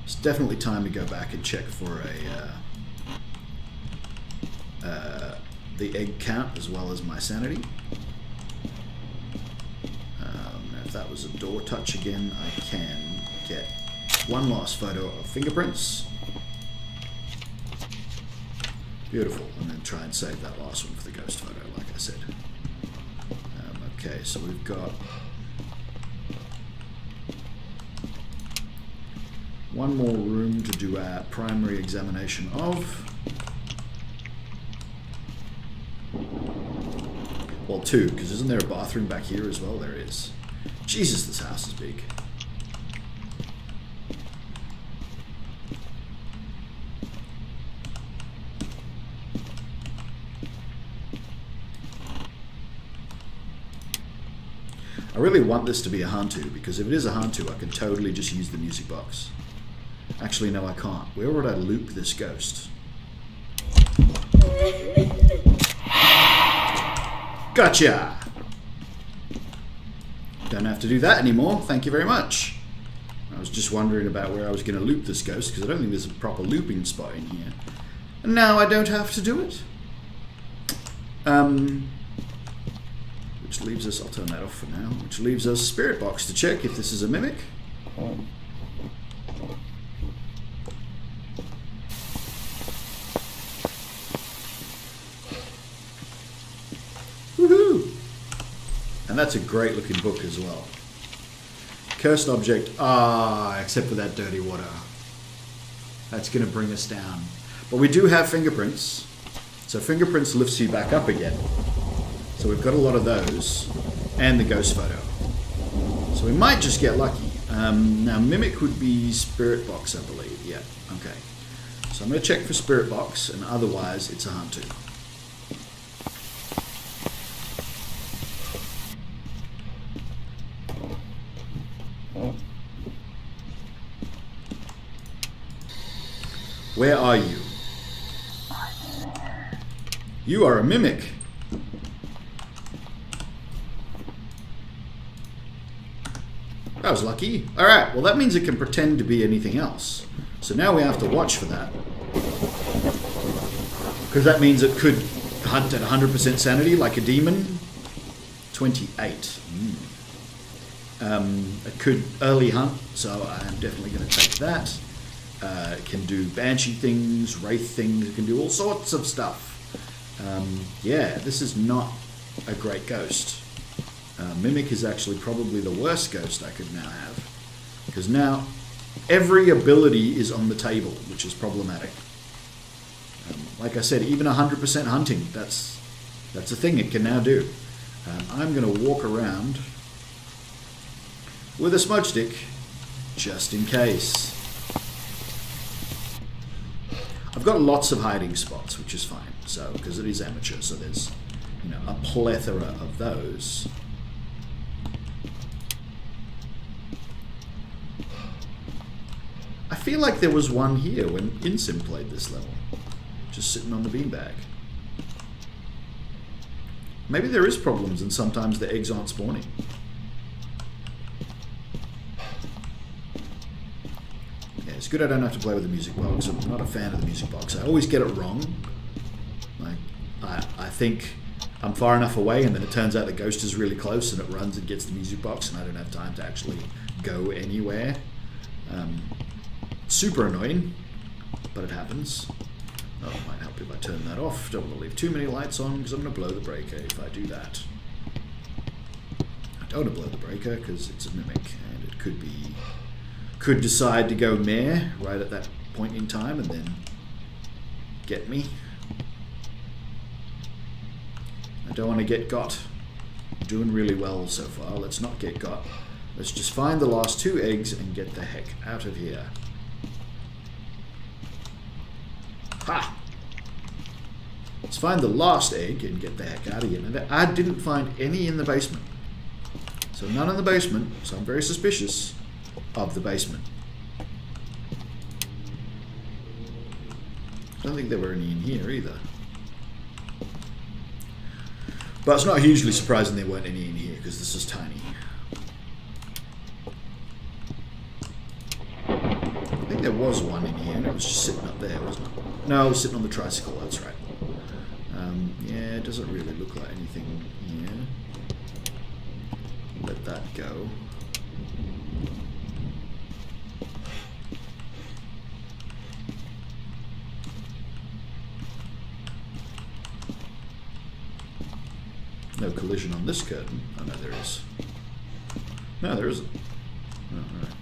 It's definitely time to go back and check for the egg count as well as my sanity. If that was a door touch again, I can get one last photo of fingerprints. Beautiful. And then try and save that last one for the ghost photo, like I said. Okay, so we've got one more room to do our primary examination of. Well, two, because isn't there a bathroom back here as well? There is. Jesus, this house is big. I really want this to be a Hantu, because if it is a Hantu, I can totally just use the music box. Actually, no, I can't. Where would I loop this ghost? Gotcha! Don't have to do that anymore. Thank you very much. I was just wondering about where I was going to loop this ghost, because I don't think there's a proper looping spot in here. And now I don't have to do it. Which leaves us, I'll turn that off for now, which leaves us spirit box to check if this is a mimic. Woohoo! And that's a great looking book as well. Cursed object. Except for that dirty water. That's going to bring us down. But we do have fingerprints. So fingerprints lifts you back up again. So we've got a lot of those. And the ghost photo. So we might just get lucky. Now mimic would be spirit box, I believe. Yeah, okay. So I'm going to check for spirit box, and otherwise it's a Hantu. Where are you? You are a mimic. That was lucky. Alright, well that means it can pretend to be anything else. So now we have to watch for that. Because that means it could hunt at 100% sanity like a demon. 28. It could early hunt, so I'm definitely going to take that. It can do banshee things, wraith things, it can do all sorts of stuff. Yeah, this is not a great ghost. Mimic is actually probably the worst ghost I could now have. Because now every ability is on the table, which is problematic. Like I said, even 100% hunting, that's a thing it can now do. I'm going to walk around with a smudge stick, just in case. I've got lots of hiding spots, which is fine. So, because it is amateur, so there's, a plethora of those. I feel like there was one here when Insim played this level, just sitting on the beanbag. Maybe there is problems, and sometimes the eggs aren't spawning. Yeah, it's good I don't have to play with the music box. I'm not a fan of the music box. I always get it wrong. I think I'm far enough away, and then it turns out the ghost is really close, and it runs and gets the music box, and I don't have time to actually go anywhere. Super annoying, but it happens. Oh, it might help if I turn that off. Don't want to leave too many lights on because I'm going to blow the breaker if I do that. I don't want to blow the breaker because it's a mimic and it could decide to go meh right at that point in time and then get me. I don't want to get got. I'm doing really well so far. Let's not get got. Let's just find the last 2 eggs and get the heck out of here. Ha! Let's find the last egg and get the heck out of here. Now, I didn't find any in the basement. So none in the basement, so I'm very suspicious of the basement. I don't think there were any in here either. But it's not hugely surprising there weren't any in here because this is tiny. I think there was one in here and it was just sitting up there, wasn't it? No, it was sitting on the tricycle, that's right. Yeah, it doesn't really look like anything here. Let that go. No collision on this curtain. Oh no, there is. No, there isn't. Oh, right.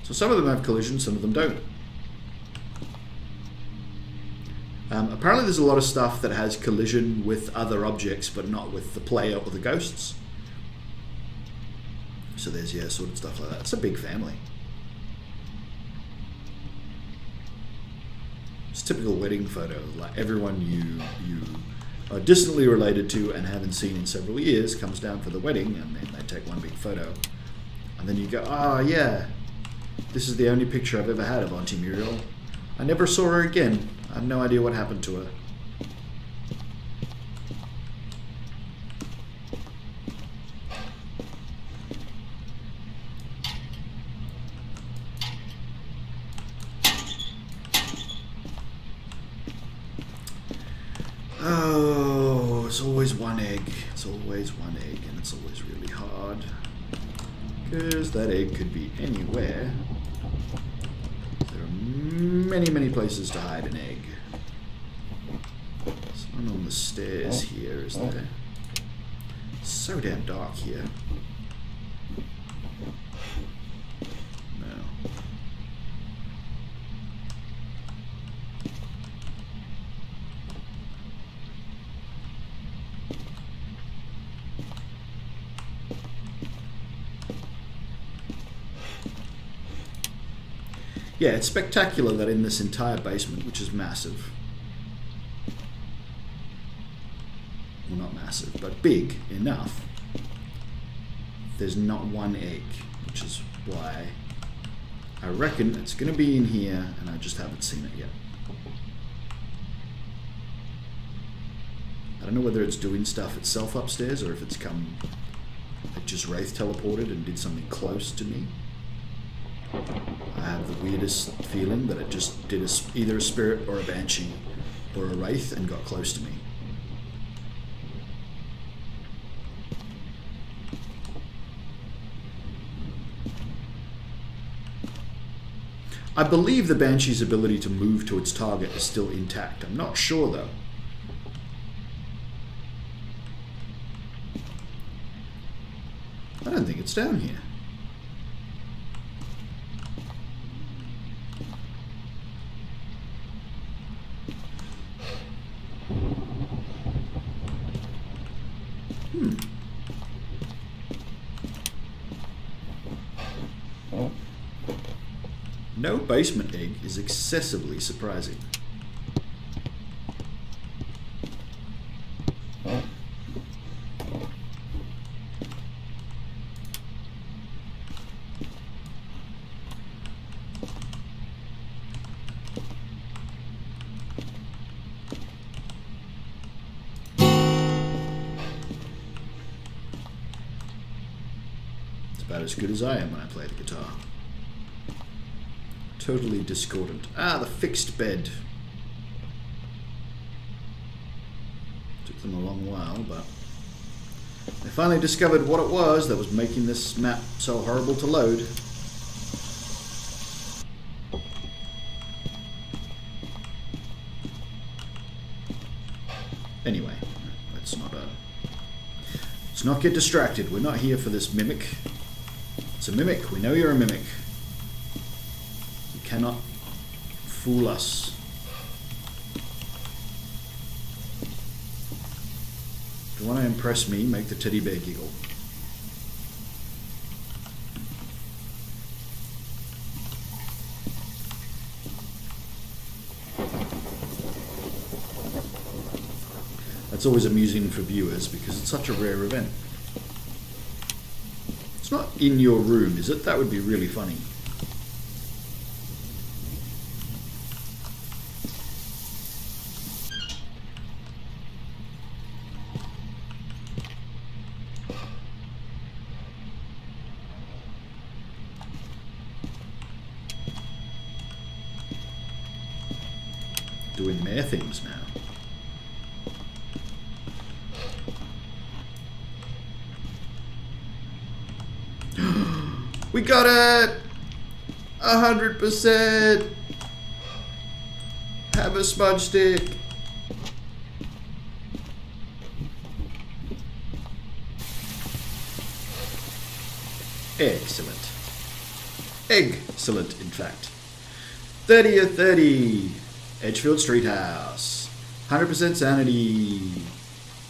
So some of them have collision, some of them don't. Apparently there's a lot of stuff that has collision with other objects, but not with the player or the ghosts. So there's, yeah, sort of stuff like that. It's a big family. It's a typical wedding photo. Like everyone you are distantly related to and haven't seen in several years comes down for the wedding, and then they take one big photo. And then you go, oh yeah, this is the only picture I've ever had of Auntie Muriel. I never saw her again. I have no idea what happened to her. Oh, it's always one egg. It's always one egg, and it's always really hard. Because that egg could be anywhere. There are many, many places to hide an egg. Someone on the stairs here, is there? It's so damn dark here. No. Yeah, it's spectacular that in this entire basement, which is massive, well, not massive, but big enough, there's not one egg, which is why I reckon it's going to be in here, and I just haven't seen it yet. I don't know whether it's doing stuff itself upstairs, or if it just wraith teleported and did something close to me. I have the weirdest feeling that it just did either a spirit or a banshee or a wraith and got close to me. I believe the banshee's ability to move to its target is still intact. I'm not sure though. I don't think it's down here. No basement egg is excessively surprising. It's about as good as I am when I play the guitar. Totally discordant. Ah, the fixed bed. Took them a long while, but They finally discovered what it was that was making this map so horrible to load. Anyway, let's not get distracted. We're not here for this mimic. It's a mimic. We know you're a mimic. You cannot fool us. If you want to impress me, make the teddy bear giggle. That's always amusing for viewers because it's such a rare event. It's not in your room, is it? That would be really funny. Doing mere things now. We got it! 100%! Have a smudge stick! Excellent. Excellent, in fact. 30 of 30. Edgefield Street House. 100% sanity.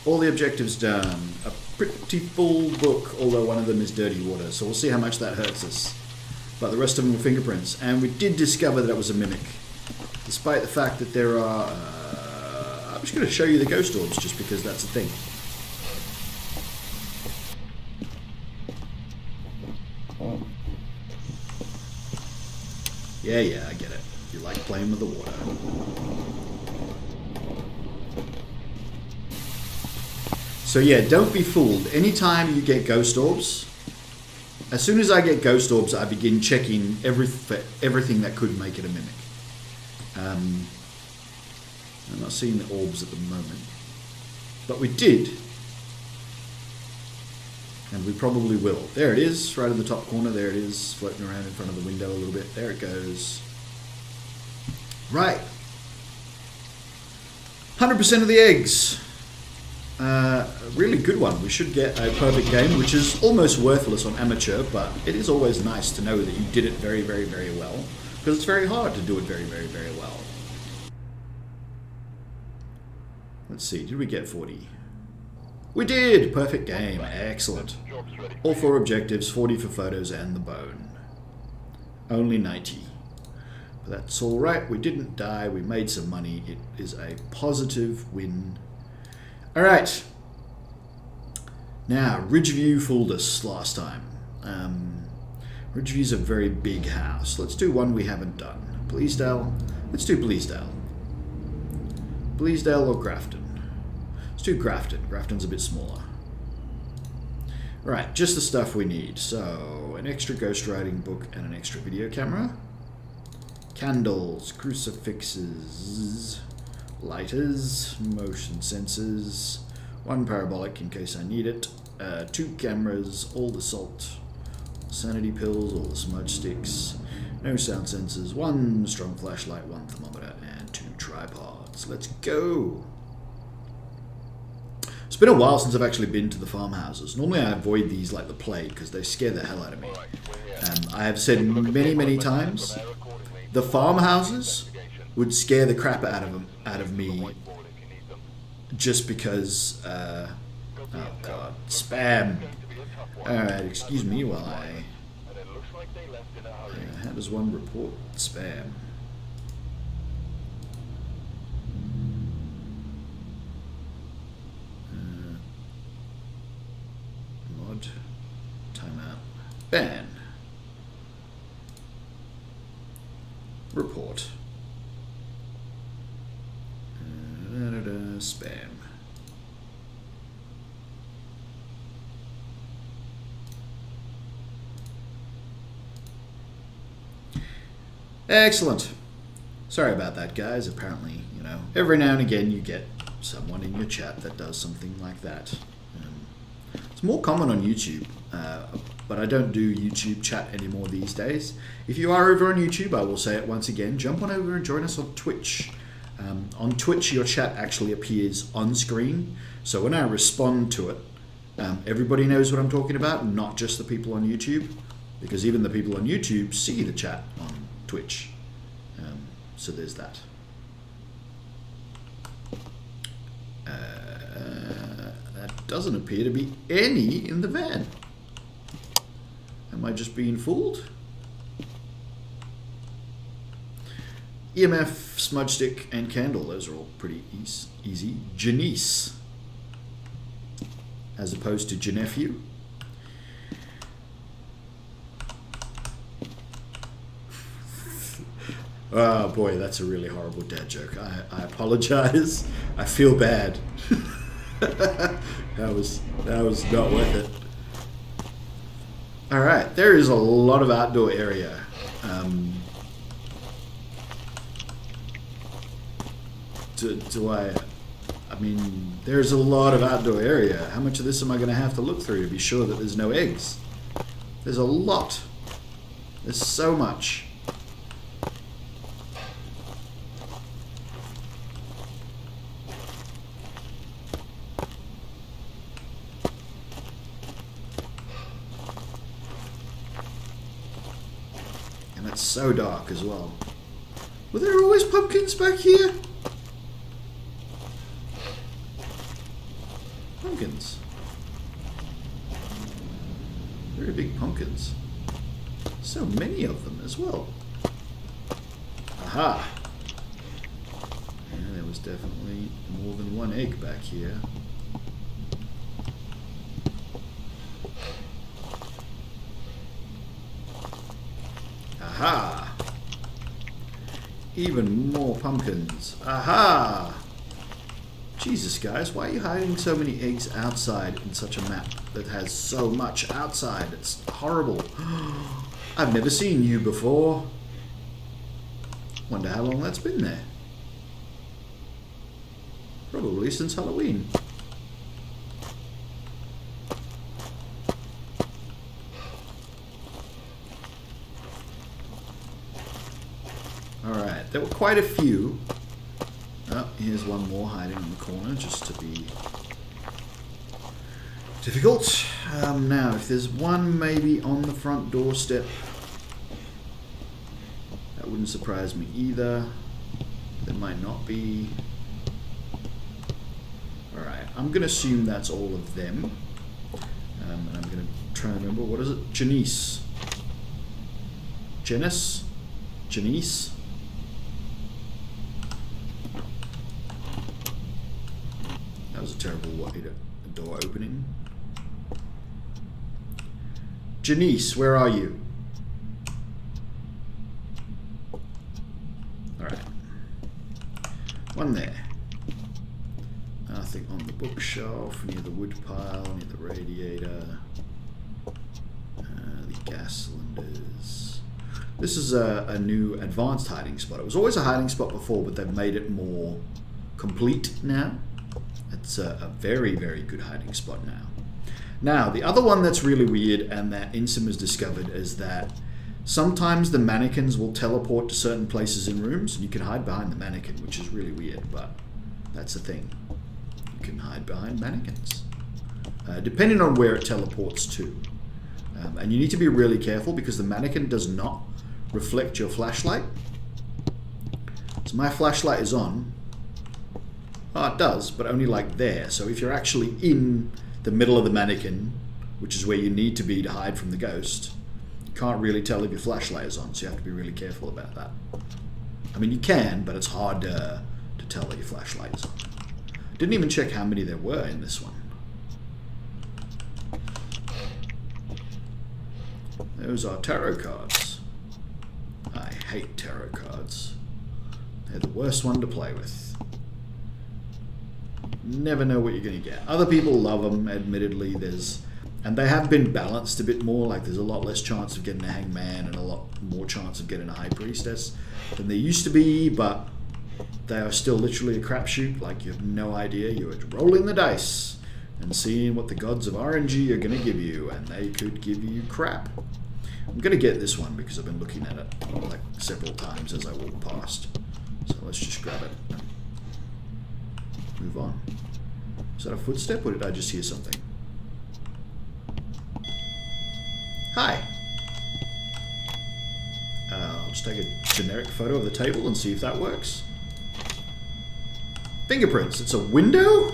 All the objectives done. A pretty full book, although one of them is dirty water, so we'll see how much that hurts us. But the rest of them were fingerprints, and we did discover that it was a mimic. Despite the fact that there are... I'm just going to show you the ghost orbs, just because that's a thing. Yeah, I get it. You like playing with the water. So yeah, don't be fooled. Anytime you get ghost orbs, as soon as I get ghost orbs, I begin checking everything that could make it a mimic. I'm not seeing the orbs at the moment. But we did. And we probably will. There it is, right in the top corner. There it is, floating around in front of the window a little bit. There it goes. Right. 100% of the eggs. A really good one. We should get a perfect game, which is almost worthless on amateur, but it is always nice to know that you did it very, very, very well, because it's very hard to do it very, very, very well. Let's see, did we get 40? We did! Perfect game. Excellent. All 4 objectives, 40 for photos and the bone. Only 90. But that's alright, we didn't die, we made some money. It is a positive win. Alright. Now, Ridgeview fooled us last time. Ridgeview's a very big house. Let's do one we haven't done. Bleasdale. Let's do Bleasdale. Bleasdale or Grafton? Let's do Grafton. Grafton's a bit smaller. Right, just the stuff we need. So, an extra ghostwriting book and an extra video camera. Candles, crucifixes, lighters, motion sensors, 1 parabolic in case I need it, 2 cameras, all the salt, sanity pills, all the smudge sticks, no sound sensors, 1 strong flashlight, 1 thermometer, and 2 tripods. Let's go! It's been a while since I've actually been to the farmhouses. Normally I avoid these like the plague because they scare the hell out of me. I have said many, many times, the farmhouses would scare the crap out of me just because, oh god, spam. Alright, excuse me while I... how does one report spam? Mod, timeout, ban, report. Spam. Excellent. Sorry about that, guys. Apparently, you know, every now and again you get someone in your chat that does something like that. It's more common on YouTube, but I don't do YouTube chat anymore these days. If you are over on YouTube, I will say it once again, jump on over and join us on Twitch. On Twitch, your chat actually appears on screen, so when I respond to it, everybody knows what I'm talking about, not just the people on YouTube, because even the people on YouTube see the chat on Twitch. So there's that. That doesn't appear to be any in the van. Am I just being fooled? EMF, smudge stick, and candle. Those are all pretty easy. Janice, as opposed to Janephew. Oh boy, that's a really horrible dad joke. I apologize. I feel bad. that was not worth it. All right, there is a lot of outdoor area. I mean, there's a lot of outdoor area. How much of this am I going to have to look through to be sure that there's no eggs? There's a lot. There's so much. And it's so dark as well. Were there always pumpkins back here? Pumpkins. Very big pumpkins. So many of them as well. Aha! Yeah, there was definitely more than one egg back here. Aha! Even more pumpkins. Aha! Jesus, guys, why are you hiding so many eggs outside in such a map that has so much outside? It's horrible. I've never seen you before. Wonder how long that's been there. Probably since Halloween. Alright, there were quite a few. Oh, here's one more hiding in the corner, just to be difficult. Now, if there's one maybe on the front doorstep, that wouldn't surprise me either. There might not be. Alright, I'm going to assume that's all of them. And I'm going to try and remember, what is it? Janice. Janice? Janice? That was a terrible door opening. Janice, where are you? Alright. One there. Nothing on the bookshelf, near the wood pile, near the radiator. The gas cylinders. This is a new advanced hiding spot. It was always a hiding spot before, but they've made it more complete now. It's a very, very good hiding spot now. Now, the other one that's really weird and that Insim has discovered is that sometimes the mannequins will teleport to certain places in rooms, and you can hide behind the mannequin, which is really weird, but that's the thing. You can hide behind mannequins, depending on where it teleports to. And you need to be really careful because the mannequin does not reflect your flashlight. So my flashlight is on. Oh, it does, but only like there. So if you're actually in the middle of the mannequin, which is where you need to be to hide from the ghost, you can't really tell if your flashlight is on, so you have to be really careful about that. I mean, you can, but it's hard to tell that your flashlight is on. Didn't even check how many there were in this one. Those are tarot cards. I hate tarot cards. They're the worst one to play with. Never know what you're going to get. Other people love them, admittedly. And they have been balanced a bit more. Like, there's a lot less chance of getting a hangman and a lot more chance of getting a high priestess than there used to be, but they are still literally a crapshoot. Like, you have no idea. You're rolling the dice. and seeing what the gods of RNG are going to give you, and they could give you crap. I'm going to get this one because I've been looking at it like several times as I walk past. So let's just grab it and move on. Is that a footstep, or did I just hear something? Hi! I'll just take a generic photo of the table and see if that works. Fingerprints. It's a window?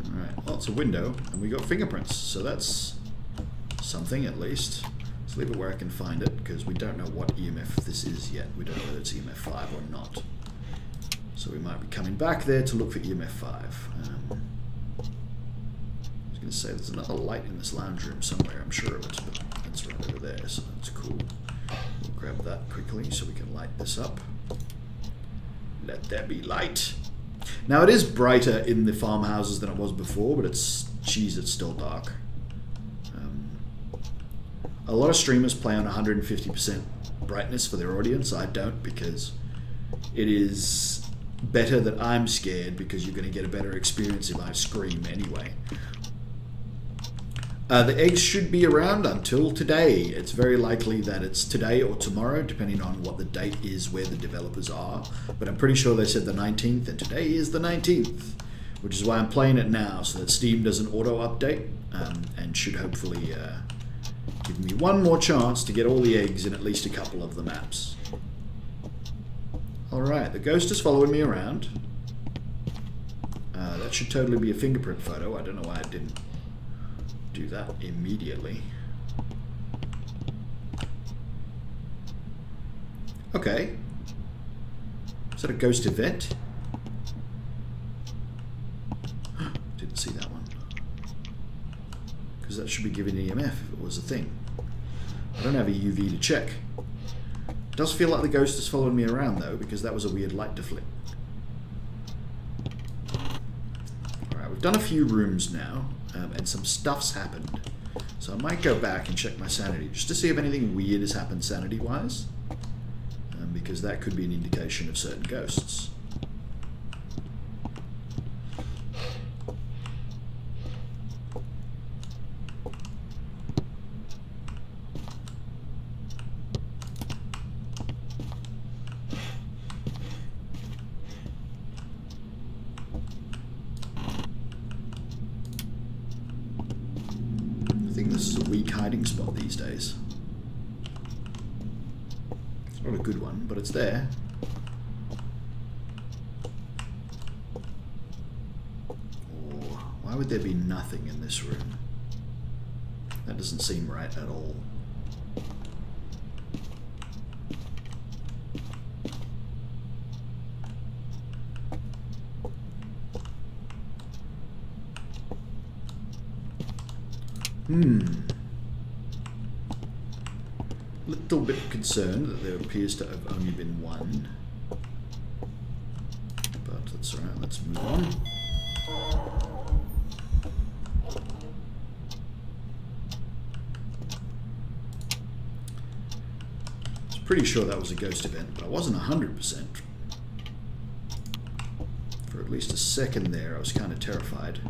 Alright, well, it's a window, and we got fingerprints, so that's something at least. Let's leave it where I can find it, because we don't know what EMF this is yet. We don't know whether it's EMF 5 or not. So we might be coming back there to look for EMF 5. I was going to say there's another light in this lounge room somewhere, I'm sure of it, but it's right over there, so that's cool. We'll grab that quickly so we can light this up. Let there be light. Now it is brighter in the farmhouses than it was before, but it's still dark. A lot of streamers play on 150% brightness for their audience. I don't, because it is better that I'm scared, because you're going to get a better experience if I scream anyway. The eggs should be around until today. It's very likely that it's today or tomorrow, depending on what the date is where the developers are. But I'm pretty sure they said the 19th, and today is the 19th, which is why I'm playing it now, so that Steam doesn't auto-update, and should hopefully give me one more chance to get all the eggs in at least a couple of the maps. Alright, the ghost is following me around. That should totally be a fingerprint photo. I don't know why I didn't do that immediately. Okay. Is that a ghost event? Didn't see that one. Because that should be giving EMF if it was a thing. I don't have a UV to check. It does feel like the ghost is following me around though, because that was a weird light to flick. Alright, we've done a few rooms now, and some stuff's happened. So I might go back and check my sanity, just to see if anything weird has happened sanity-wise. Because that could be an indication of certain ghosts. I think this is a weak hiding spot these days. It's not a good one, but it's there. Or why would there be nothing in this room? That doesn't seem right at all. Little bit concerned that there appears to have only been one. But that's alright, let's move on. I was pretty sure that was a ghost event, but I wasn't 100%. For at least a second there, I was kind of terrified.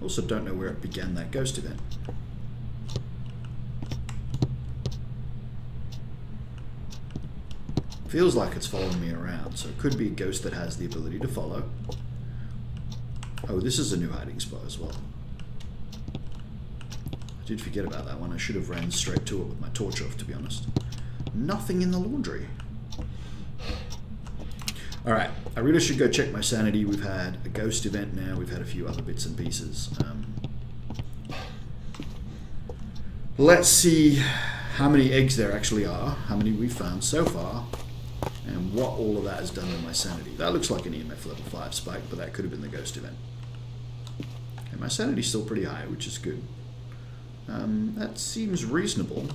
Also don't know where it began, that ghost event. Feels like it's following me around, so it could be a ghost that has the ability to follow. Oh, this is a new hiding spot as well. I did forget about that one. I should have ran straight to it with my torch off, to be honest. Nothing in the laundry. Alright, I really should go check my sanity. We've had a ghost event now. We've had a few other bits and pieces. Let's see how many eggs there actually are, how many we've found so far, and what all of that has done to my sanity. That looks like an EMF level 5 spike, but that could have been the ghost event. And my sanity's still pretty high, which is good. That seems reasonable.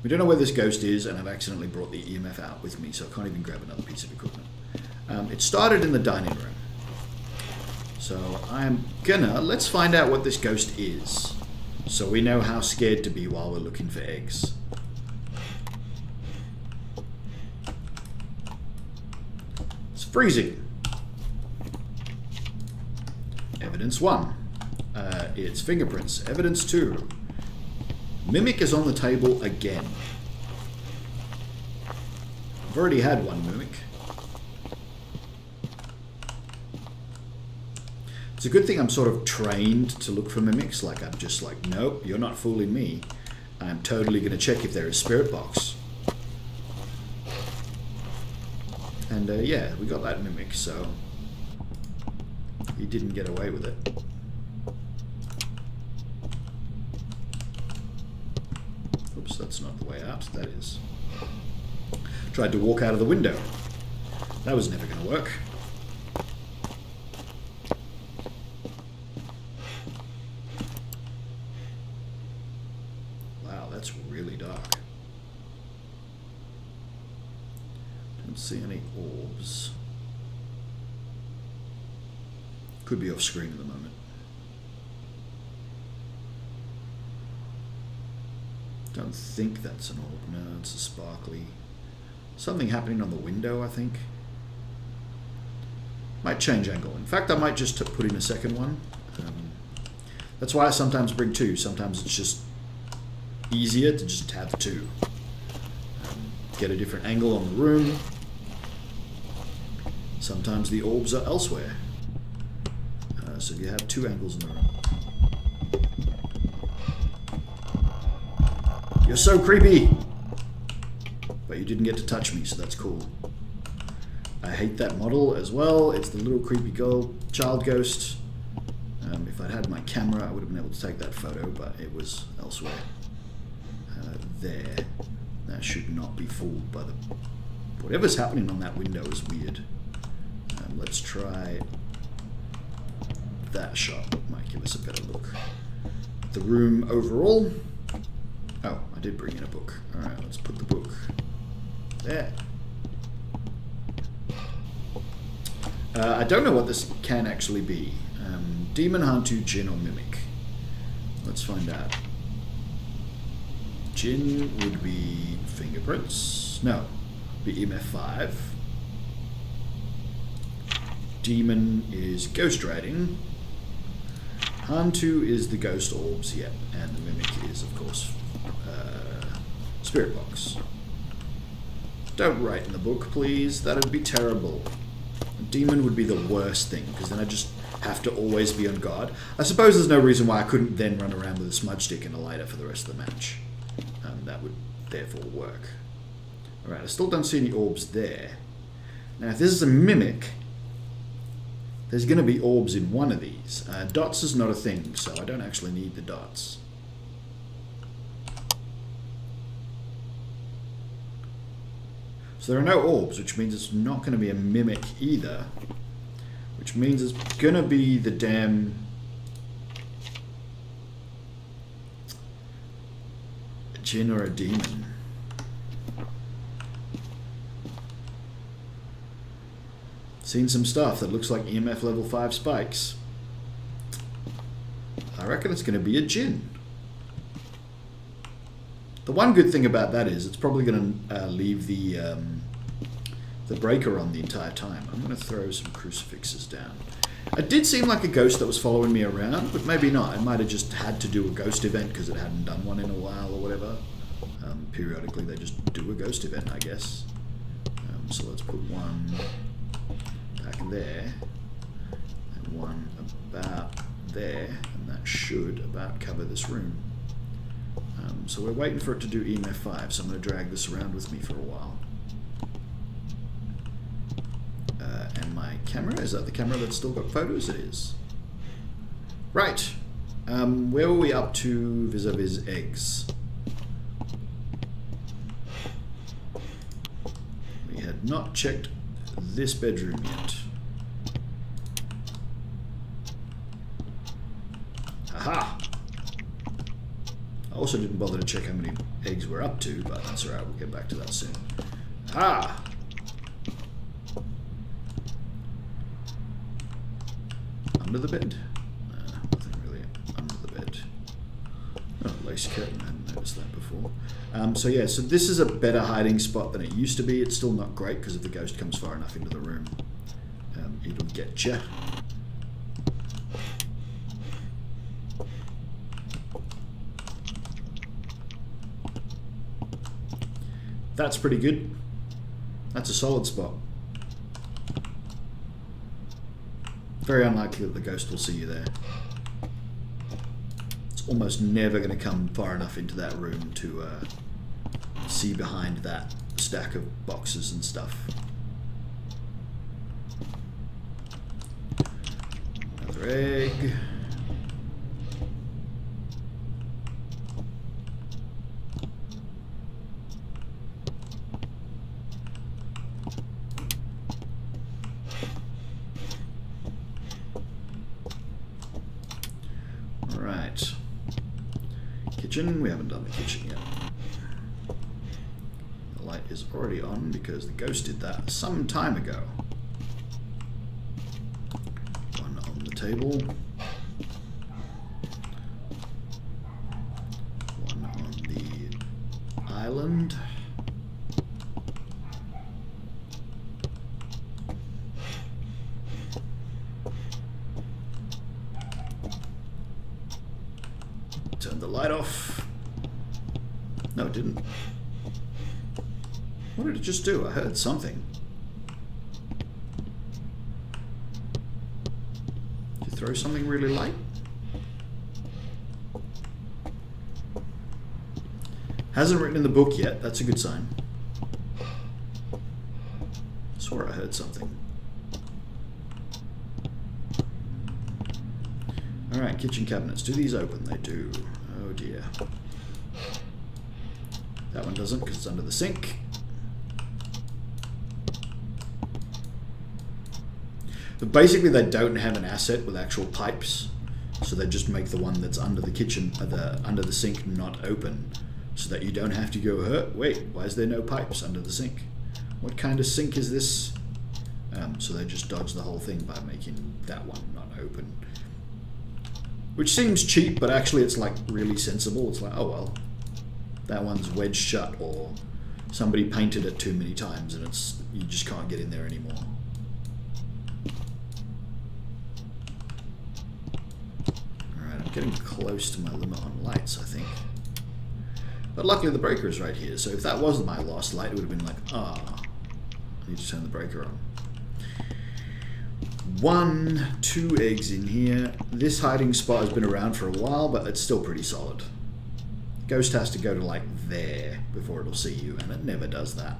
We don't know where this ghost is, and I've accidentally brought the EMF out with me, so I can't even grab another piece of equipment. It started in the dining room. So I'm gonna... Let's find out what this ghost is, so we know how scared to be while we're looking for eggs. It's freezing. Evidence 1. It's fingerprints. Evidence 2. Mimic is on the table again. I've already had one mimic. It's a good thing I'm sort of trained to look for mimics. Like, I'm just like, nope, you're not fooling me. I'm totally going to check if there is spirit box. And yeah, we got that mimic, so he didn't get away with it. Oops, that's not the way out. That is. Tried to walk out of the window. That was never going to work. Wow, that's really dark. Don't see any orbs. Could be off screen at the moment. Don't think that's an orb. No, it's a sparkly. Something happening on the window, I think. Might change angle. In fact, I might just put in a second one. That's why I sometimes bring two. Sometimes it's just easier to just have two. Get a different angle on the room. Sometimes the orbs are elsewhere. So you have two angles in the room. You're so creepy! But you didn't get to touch me, so that's cool. I hate that model as well. It's the little creepy girl, child ghost. If I'd had my camera, I would have been able to take that photo, but it was elsewhere. There. That should not be fooled by the... Whatever's happening on that window is weird. Let's try that shot. Might give us a better look. The room overall. Oh, I did bring in a book. Alright, let's put the book there. I don't know what this can actually be. Demon, Hantu, Jinn, or Mimic. Let's find out. Jinn would be fingerprints. No, be EMF5. Demon is ghost writing. Hantu is the ghost orbs, yep. And the Mimic is, of course, spirit box. Don't write in the book, please. That'd be terrible. A demon would be the worst thing, because then I just have to always be on guard. I suppose there's no reason why I couldn't then run around with a smudge stick and a lighter for the rest of the match. That would therefore work. Alright, I still don't see any orbs there. Now, if this is a mimic, there's going to be orbs in one of these. Dots is not a thing, so I don't actually need the dots. So there are no orbs, which means it's not going to be a mimic either. Which means it's going to be the damn... Jinn or a demon. Seen some stuff that looks like EMF level 5 spikes. I reckon it's going to be a Jinn. The one good thing about that is it's probably going to leave the breaker on the entire time. I'm going to throw some crucifixes down. It did seem like a ghost that was following me around, but maybe not. It might have just had to do a ghost event because it hadn't done one in a while or whatever. Periodically they just do a ghost event, I guess. So let's put one back there and one about there, and that should about cover this room. So we're waiting for it to do EMF 5, so I'm going to drag this around with me for a while. And my camera, is that the camera that's still got photos? It is. Right. Where were we up to vis-a-vis eggs? We had not checked this bedroom yet. Aha! I also didn't bother to check how many eggs we're up to, but that's alright, we'll get back to that soon. Ah! under the bed? Nothing really under the bed. Oh, lace curtain, I hadn't noticed that before. So yeah, so this is a better hiding spot than it used to be. It's still not great because if the ghost comes far enough into the room, it'll get you. That's pretty good. That's a solid spot. Very unlikely that the ghost will see you there. It's almost never going to come far enough into that room to see behind that stack of boxes and stuff. Another egg. We haven't done the kitchen yet. The light is already on because the ghost did that some time ago. One on the table. One on the island. Turn the light off. No, it didn't. What did it just do? I heard something. Did you throw something really light? Hasn't written in the book yet. That's a good sign. I swore I heard something. Alright, kitchen cabinets. Do these open? They do. Oh dear. That one doesn't because it's under the sink. But basically they don't have an asset with actual pipes, so they just make the one that's under the kitchen, under the sink, not open, so that you don't have to go, wait, why is there no pipes under the sink? What kind of sink is this? So they just dodge the whole thing by making that one not open. Which seems cheap, but actually it's like really sensible. It's like, oh well, that one's wedged shut, or somebody painted it too many times and it's you just can't get in there anymore. Alright, I'm getting close to my limit on lights, I think. But luckily the breaker is right here, so if that wasn't my lost light, it would have been like, I need to turn the breaker on. 1, 2 eggs in here. This hiding spot has been around for a while, but it's still pretty solid. Ghost has to go to like there before it'll see you, and it never does that.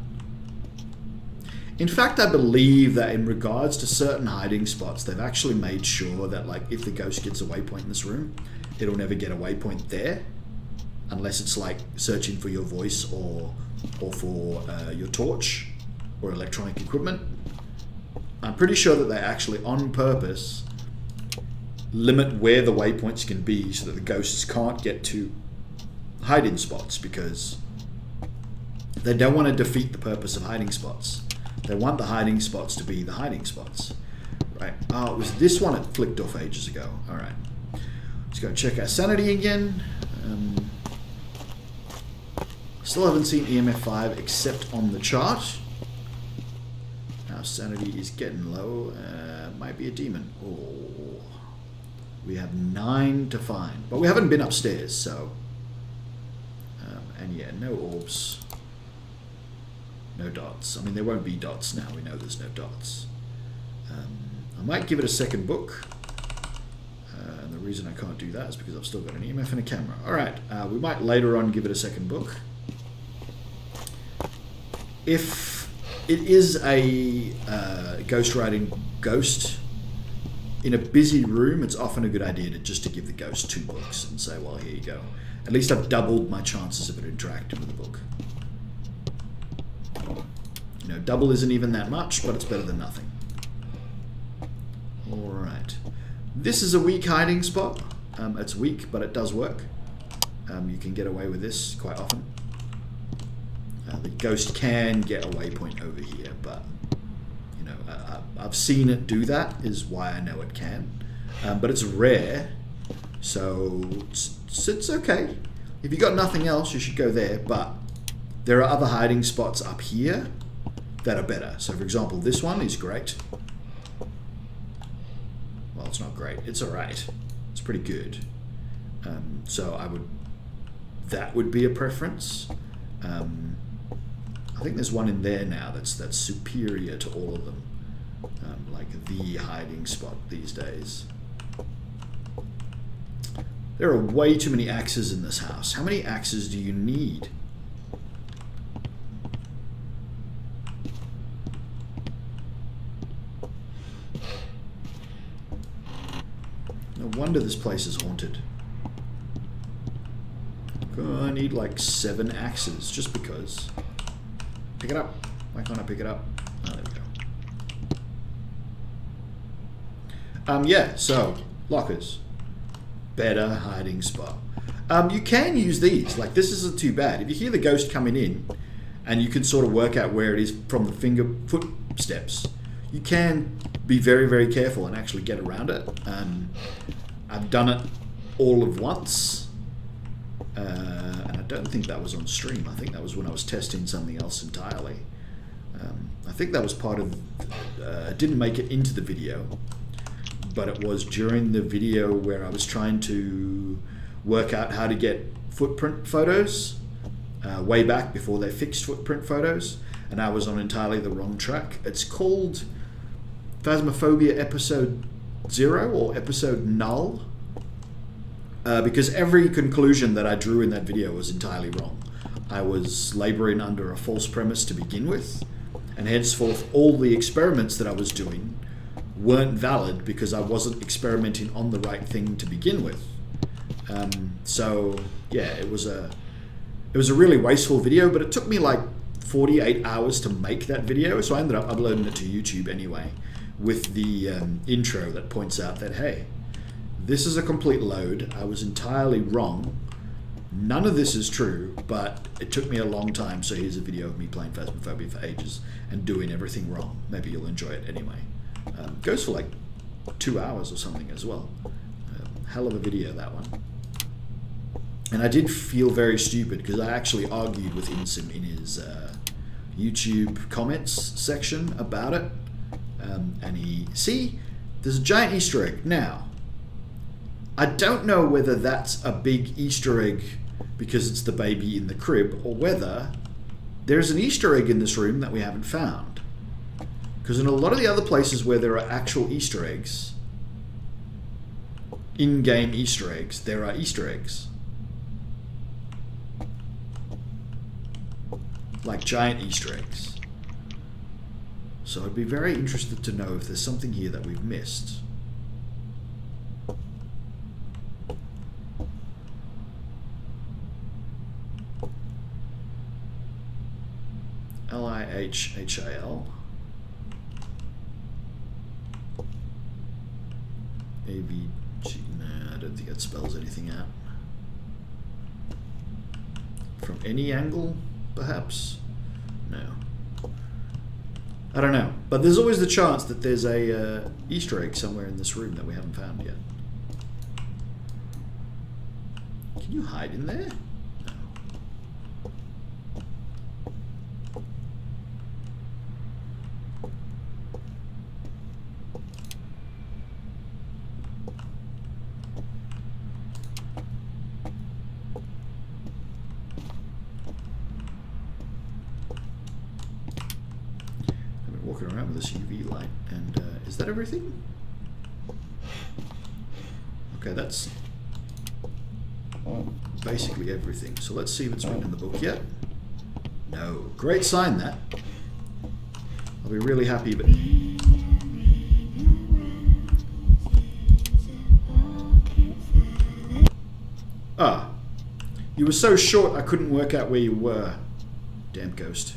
In fact, I believe that in regards to certain hiding spots, they've actually made sure that like if the ghost gets a waypoint in this room, it'll never get a waypoint there, unless it's like searching for your voice or for your torch or electronic equipment. I'm pretty sure that they actually, on purpose, limit where the waypoints can be so that the ghosts can't get to hiding spots, because they don't want to defeat the purpose of hiding spots. They want the hiding spots to be the hiding spots. Right. Oh, it was this one it flicked off ages ago. Alright. Let's go check our sanity again. Still haven't seen EMF 5 except on the chart. Our sanity is getting low. Might be a demon. Oh. We have 9 to find. But we haven't been upstairs, so... and yeah, no orbs. No dots. I mean, there won't be dots now. We know there's no dots. I might give it a second book. And the reason I can't do that is because I've still got an EMF and a camera. Alright, we might later on give it a second book. If it is a ghost riding ghost in a busy room, it's often a good idea to give the ghost 2 books and say, well, here you go. At least I've doubled my chances of it interacting with the book. You know, double isn't even that much, but it's better than nothing. Alright. This is a weak hiding spot. It's weak, but it does work. You can get away with this quite often. The ghost can get a waypoint over here, but you know, I've seen it do that, is why I know it can. but it's rare, so it's okay. If you got nothing else, you should go there, but there are other hiding spots up here that are better. So for example, this one is great. Well, it's not great, it's alright. It's pretty good. So that would be a preference. I think there's one in there now that's superior to all of them. Like the hiding spot these days. There are way too many axes in this house. How many axes do you need? No wonder this place is haunted. I need like 7 axes, just because. Pick it up. Why can't I pick it up? Oh, there we go. Yeah, so, lockers. Better hiding spot. You can use these. Like, this isn't too bad. If you hear the ghost coming in, and you can sort of work out where it is from the footsteps, you can be very, very careful and actually get around it. I've done it all of once. And I don't think that was on stream. I think that was when I was testing something else entirely. I think that was part of... didn't make it into the video, but it was during the video where I was trying to work out how to get footprint photos way back before they fixed footprint photos, and I was on entirely the wrong track. It's called Phasmophobia Episode 0 or Episode Null. Because every conclusion that I drew in that video was entirely wrong. I was laboring under a false premise to begin with, and henceforth all the experiments that I was doing weren't valid because I wasn't experimenting on the right thing to begin with. So yeah, it was a really wasteful video, but it took me like 48 hours to make that video, so I ended up uploading it to YouTube anyway, with the intro that points out that, hey, this is a complete load. I was entirely wrong. None of this is true, but it took me a long time, so here's a video of me playing Phasmophobia for ages and doing everything wrong. Maybe you'll enjoy it anyway. Goes for like 2 hours or something as well. Hell of a video, that one. And I did feel very stupid because I actually argued with Insim in his YouTube comments section about it. And see, there's a giant Easter egg. Now, I don't know whether that's a big Easter egg because it's the baby in the crib, or whether there's an Easter egg in this room that we haven't found. Because in a lot of the other places where there are actual Easter eggs, in-game Easter eggs, there are Easter eggs. Like giant Easter eggs. So I'd be very interested to know if there's something here that we've missed. Lihhil. AVG. Nah, I don't think that spells anything out. From any angle, perhaps? No. I don't know. But there's always the chance that there's a Easter egg somewhere in this room that we haven't found yet. Can you hide in there? Walking around with this UV light, and is that everything? Okay, that's basically everything. So let's see if it's written in the book yet. No. Great sign, that. I'll be really happy, but... Ah. You were so short I couldn't work out where you were. Damn ghost.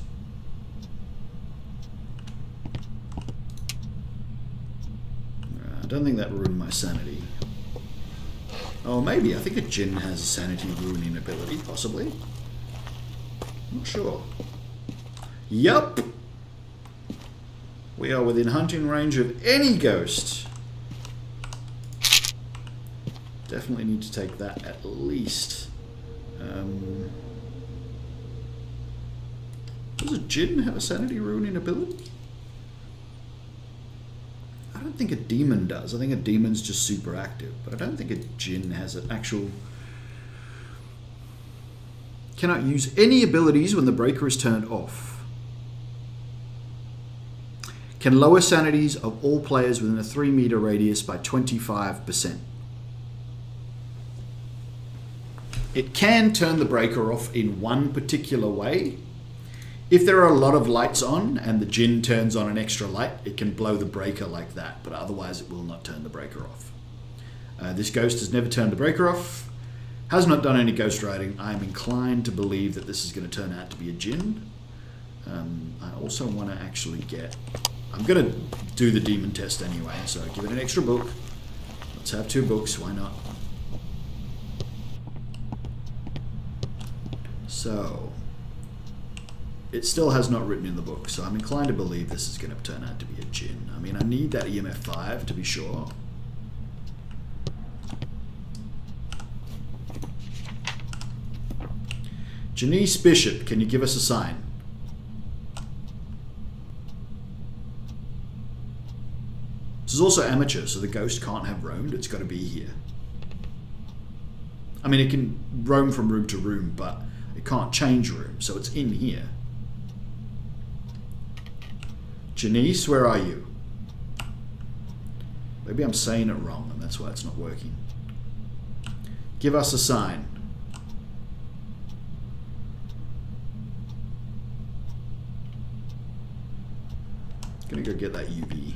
I don't think that ruined my sanity. Oh, maybe. I think a djinn has a sanity ruining ability, possibly. Not sure. Yup! We are within hunting range of any ghost. Definitely need to take that at least. Does a djinn have a sanity ruining ability? I don't think a demon does. I think a demon's just super active, but I don't think a djinn has an actual... Cannot use any abilities when the breaker is turned off. Can lower sanities of all players within a 3-meter radius by 25%. It can turn the breaker off in one particular way. If there are a lot of lights on and the djinn turns on an extra light, it can blow the breaker like that, but otherwise it will not turn the breaker off. This ghost has never turned the breaker off, has not done any ghost riding. I am inclined to believe that this is going to turn out to be a djinn. I also want to actually get... I'm going to do the demon test anyway, so give it an extra book. Let's have 2 books, why not? So... It still has not written in the book, so I'm inclined to believe this is going to turn out to be a djinn. I mean, I need that EMF 5 to be sure. Janice Bishop, can you give us a sign? This is also amateur, so the ghost can't have roamed. It's got to be here. I mean, it can roam from room to room, but it can't change room, so it's in here. Janice, where are you? Maybe I'm saying it wrong and that's why it's not working. Give us a sign. Gonna go get that UV.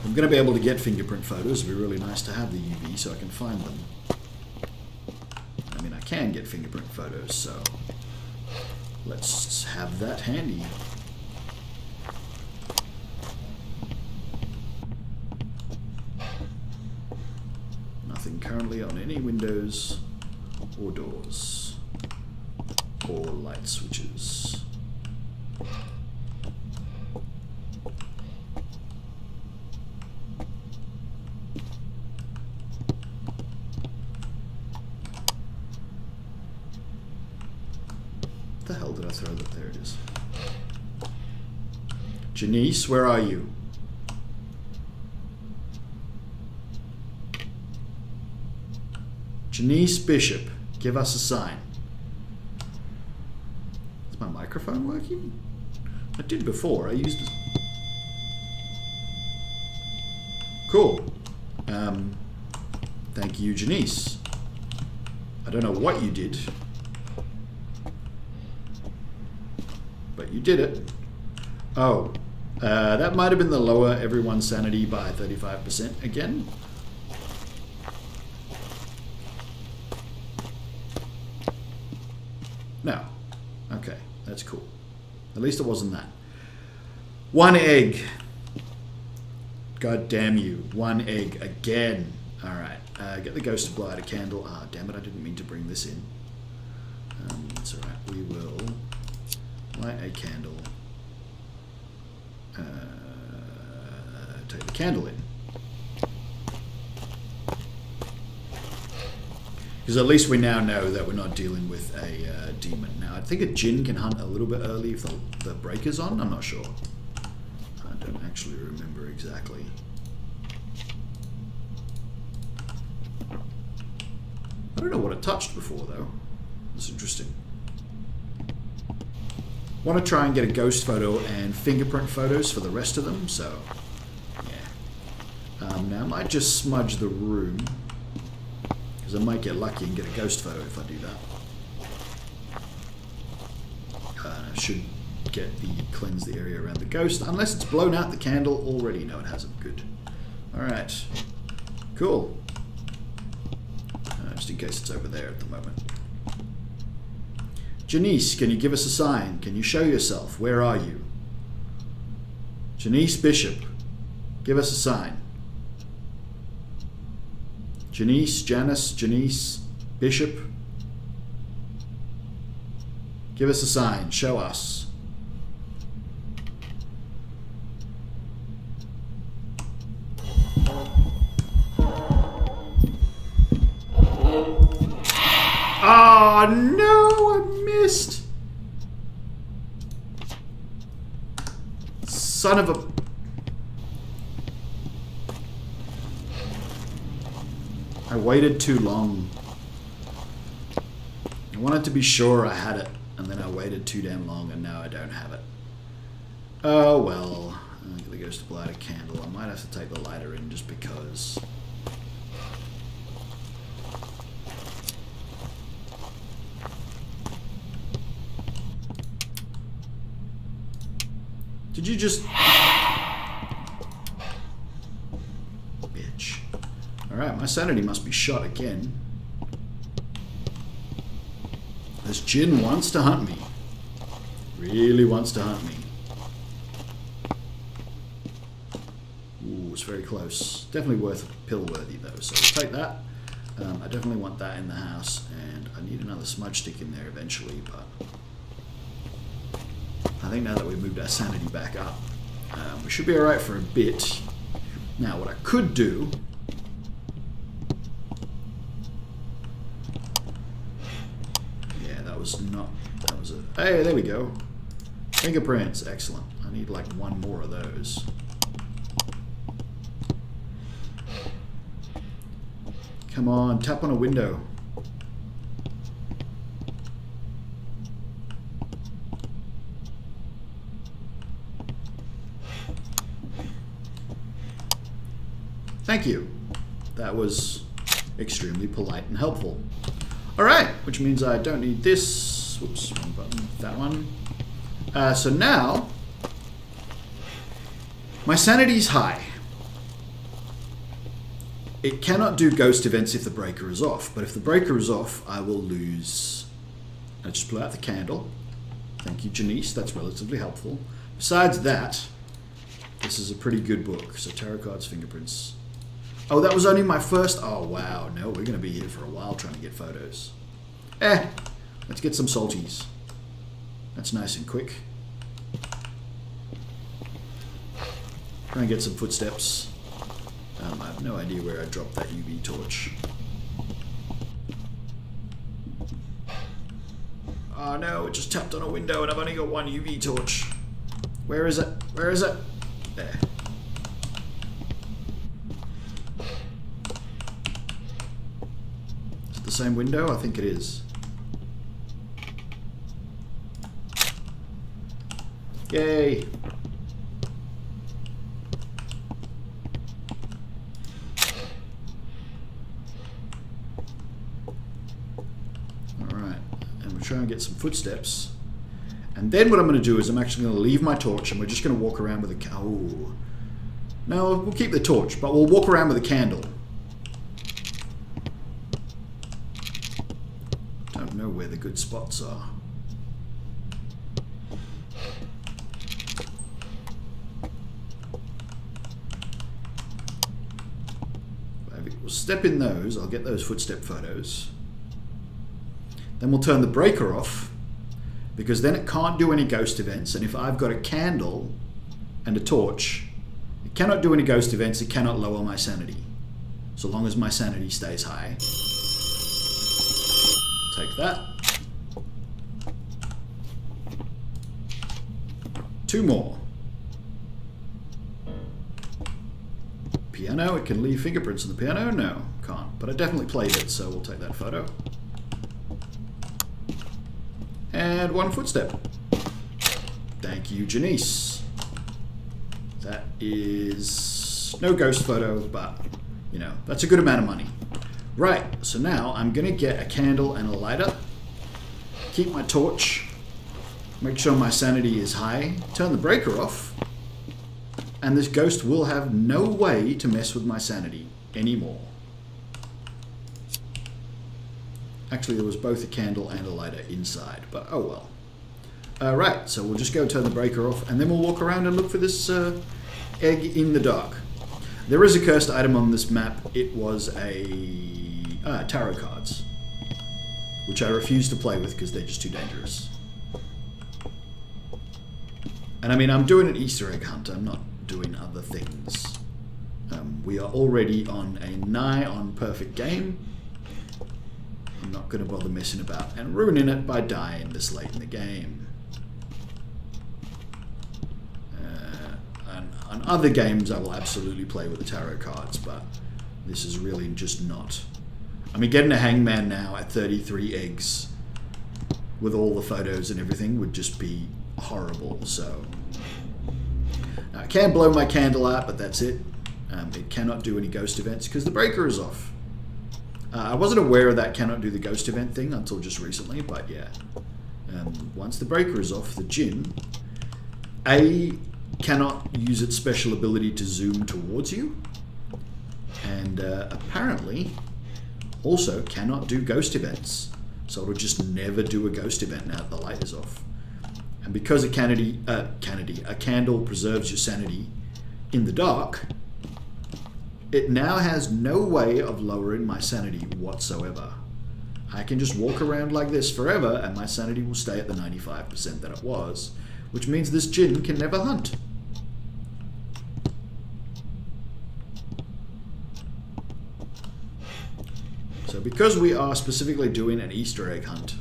I'm gonna be able to get fingerprint photos. It'd be really nice to have the UV so I can find them. I mean, I can get fingerprint photos, so let's have that handy. Nothing currently on any windows or doors or light switches. The hell did I throw that? There it is. Janice, where are you? Janice Bishop, give us a sign. Is my microphone working? I did before. I used it. Cool. Thank you, Janice. I don't know what you did, but you did it. Oh, that might have been the lower everyone's sanity by 35% again. No. Okay, that's cool. At least it wasn't that. 1 egg. God damn you. 1 egg again. Alright, get the ghost to blow out a candle. Ah, damn it, I didn't mean to bring this in. It's alright, we will light a candle. Take the candle in. Because at least we now know that we're not dealing with a demon. Now, I think a djinn can hunt a little bit early if the breaker's on. I'm not sure. I don't actually remember exactly. I don't know what it touched before, though. That's interesting. Want to try and get a ghost photo and fingerprint photos for the rest of them, so yeah. Now I might just smudge the room, because I might get lucky and get a ghost photo if I do that. I should cleanse the area around the ghost, unless it's blown out the candle already. No, it hasn't. Good. Alright. Cool. Just in case it's over there at the moment. Janice, can you give us a sign? Can you show yourself? Where are you? Janice Bishop, give us a sign. Janice, Janice, Janice Bishop, give us a sign. Show us. Oh no, I missed. Son of a... I waited too long. I wanted to be sure I had it, and then I waited too damn long, and now I don't have it. Oh well. I think it goes to light a candle. I might have to take the lighter in just because. Did you just... Bitch. Alright, my sanity must be shot again. This Jinn wants to hunt me. Really wants to hunt me. Ooh, it's very close. Definitely worth pill worthy though, so we'll take that. I definitely want that in the house, and I need another smudge stick in there eventually, but I think now that we've moved our sanity back up, we should be alright for a bit. Now, what I could do... Yeah, that was not... That was a... Hey, there we go. Fingerprints, excellent. I need like one more of those. Come on, tap on a window. Thank you. That was extremely polite and helpful. Alright, which means I don't need this. Whoops, wrong button. That one. So now, my sanity's high. It cannot do ghost events if the breaker is off, but if the breaker is off, I will lose. I just blew out the candle. Thank you, Janice. That's relatively helpful. Besides that, this is a pretty good book. So tarot cards, fingerprints. Oh, that was only my first... Oh, wow. No, we're going to be here for a while trying to get photos. Let's get some salties. That's nice and quick. Try and get some footsteps. I have no idea where I dropped that UV torch. Oh no, it just tapped on a window and I've only got one UV torch. Where is it? Where is it? There. Is it the same window? I think it is. Yay! Try and get some footsteps, and then what I'm going to do is I'm actually going to leave my torch and we're just going to walk around with a oh no, we'll keep the torch, but we'll walk around with a candle. Don't know where the good spots are. We'll step in those. I'll get those footstep photos. Then we'll turn the breaker off, because then it can't do any ghost events, and if I've got a candle and a torch, it cannot do any ghost events, it cannot lower my sanity. So long as my sanity stays high. Take that. 2 more. Piano, it can leave fingerprints on the piano? No, can't. But I definitely played it, so we'll take that photo. And 1 footstep. Thank you, Janice. That is no ghost photo, but, you know, that's a good amount of money. Right, so now I'm going to get a candle and a lighter. Keep my torch. Make sure my sanity is high. Turn the breaker off. And this ghost will have no way to mess with my sanity anymore. Actually, there was both a candle and a lighter inside, but oh well. Right, so we'll just go turn the breaker off, and then we'll walk around and look for this egg in the dark. There is a cursed item on this map. It was a tarot cards, which I refuse to play with because they're just too dangerous. And I mean, I'm doing an Easter egg hunt. I'm not doing other things. We are already on a nigh on perfect game. I'm not going to bother messing about and ruining it by dying this late in the game. On other games, I will absolutely play with the tarot cards, but this is really just not. I mean, getting a hangman now at 33 eggs with all the photos and everything would just be horrible. So now I can blow my candle out, but that's it. It cannot do any ghost events because the breaker is off. I wasn't aware of that cannot do the ghost event thing until just recently, but yeah. Once the breaker is off, the djinn cannot use its special ability to zoom towards you, and apparently also cannot do ghost events. So it'll just never do a ghost event now that the light is off. And because a candle preserves your sanity in the dark, it now has no way of lowering my sanity whatsoever. I can just walk around like this forever and my sanity will stay at the 95% that it was, which means this djinn can never hunt. So because we are specifically doing an Easter egg hunt,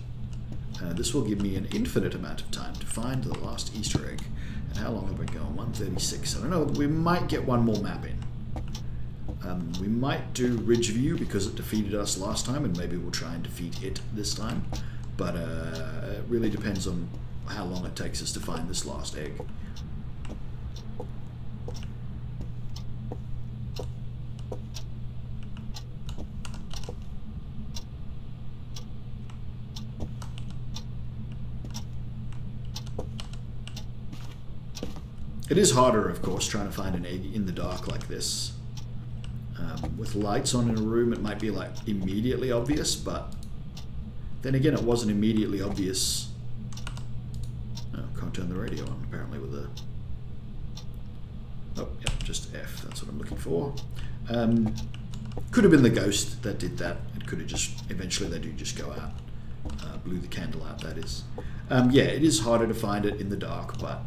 this will give me an infinite amount of time to find the last Easter egg. And how long have we gone? 136. I don't know. We might get one more map in. We might do Ridgeview because it defeated us last time, and maybe we'll try and defeat it this time. But it really depends on how long it takes us to find this last egg. It is harder, of course, trying to find an egg in the dark like this. With lights on in a room, it might be like immediately obvious, but then again, it wasn't immediately obvious. Oh, can't turn the radio on, apparently, with the... Oh, yeah, just F, that's what I'm looking for. Could have been the ghost that did that. It could have just, eventually they do just go out. Blew the candle out, that is. Yeah, it is harder to find it in the dark, but...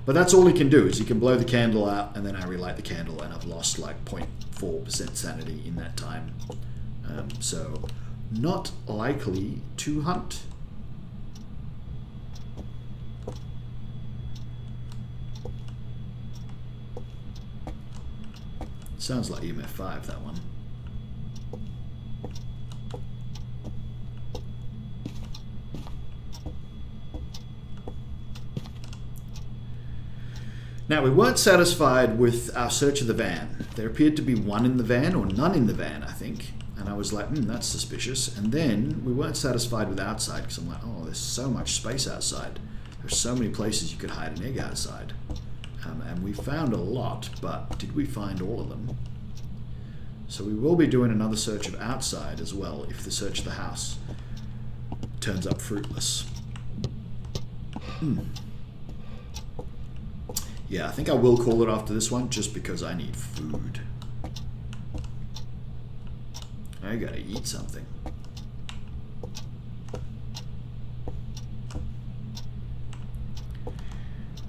But that's all he can do, is he can blow the candle out and then I relight the candle and I've lost like 0.4% sanity in that time. So not likely to hunt. Sounds like EMF 5, that one. Now, we weren't satisfied with our search of the van. There appeared to be one in the van, or none in the van, I think. And I was like, that's suspicious. And then we weren't satisfied with outside, because I'm like, oh, there's so much space outside. There's so many places you could hide an egg outside. And we found a lot, but did we find all of them? So we will be doing another search of outside as well, if the search of the house turns up fruitless. Yeah, I think I will call it after this one, just because I need food. I gotta eat something.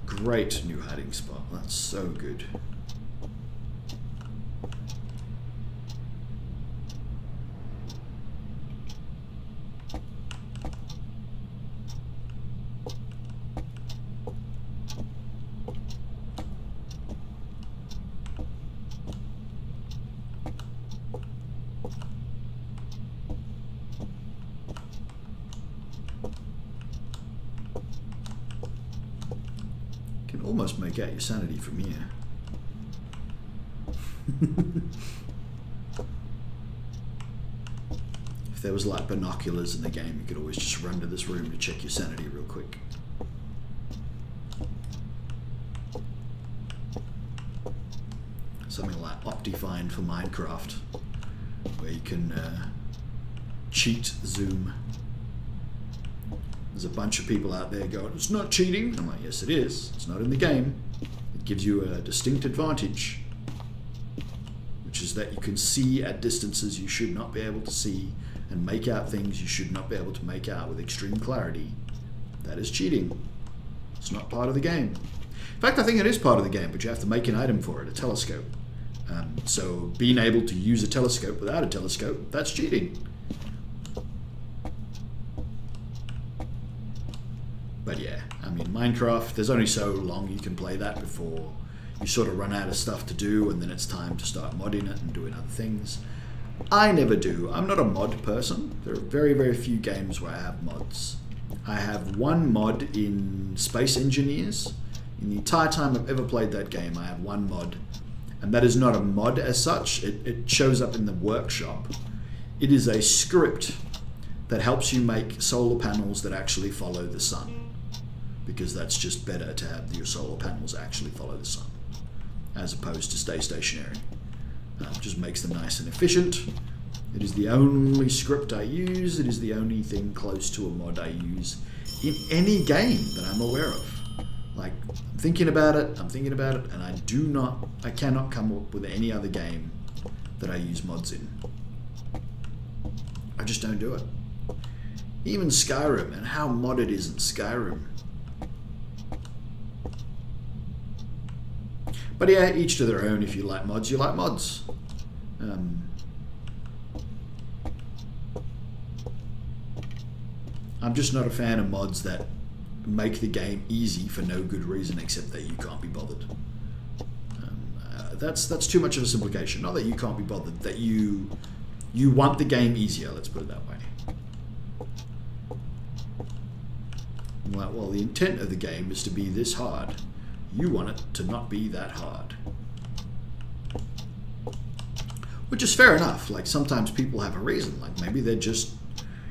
Great new hiding spot. That's so good. Almost make out your sanity from here. If there was like binoculars in the game, you could always just run to this room to check your sanity real quick. Something like Optifine for Minecraft, where you can cheat zoom. There's a bunch of people out there going, it's not cheating. I'm like, yes it is. It's not in the game. It gives you a distinct advantage, which is that you can see at distances you should not be able to see and make out things you should not be able to make out with extreme clarity. That is cheating. It's not part of the game. In fact, I think it is part of the game, but you have to make an item for it, a telescope. So being able to use a telescope without a telescope, that's cheating. But yeah, I mean, Minecraft, there's only so long you can play that before you sort of run out of stuff to do, and then it's time to start modding it and doing other things. I never do. I'm not a mod person. There are very, very few games where I have mods. I have one mod in Space Engineers. In the entire time I've ever played that game, I have one mod. And that is not a mod as such. It shows up in the workshop. It is a script that helps you make solar panels that actually follow the sun. Because that's just better to have your solar panels actually follow the sun, as opposed to stay stationary. Just makes them nice and efficient. It is the only script I use. It is the only thing close to a mod I use in any game that I'm aware of. Like, I'm thinking about it, and I cannot come up with any other game that I use mods in. I just don't do it. Even Skyrim, and how modded isn't Skyrim? But yeah, each to their own. If you like mods, you like mods. I'm just not a fan of mods that make the game easy for no good reason except that you can't be bothered. That's too much of a simplification. Not that you can't be bothered, that you want the game easier, let's put it that way. I'm like, well, the intent of the game is to be this hard. You want it to not be that hard. Which is fair enough. Like, sometimes people have a reason. Like, maybe they're just,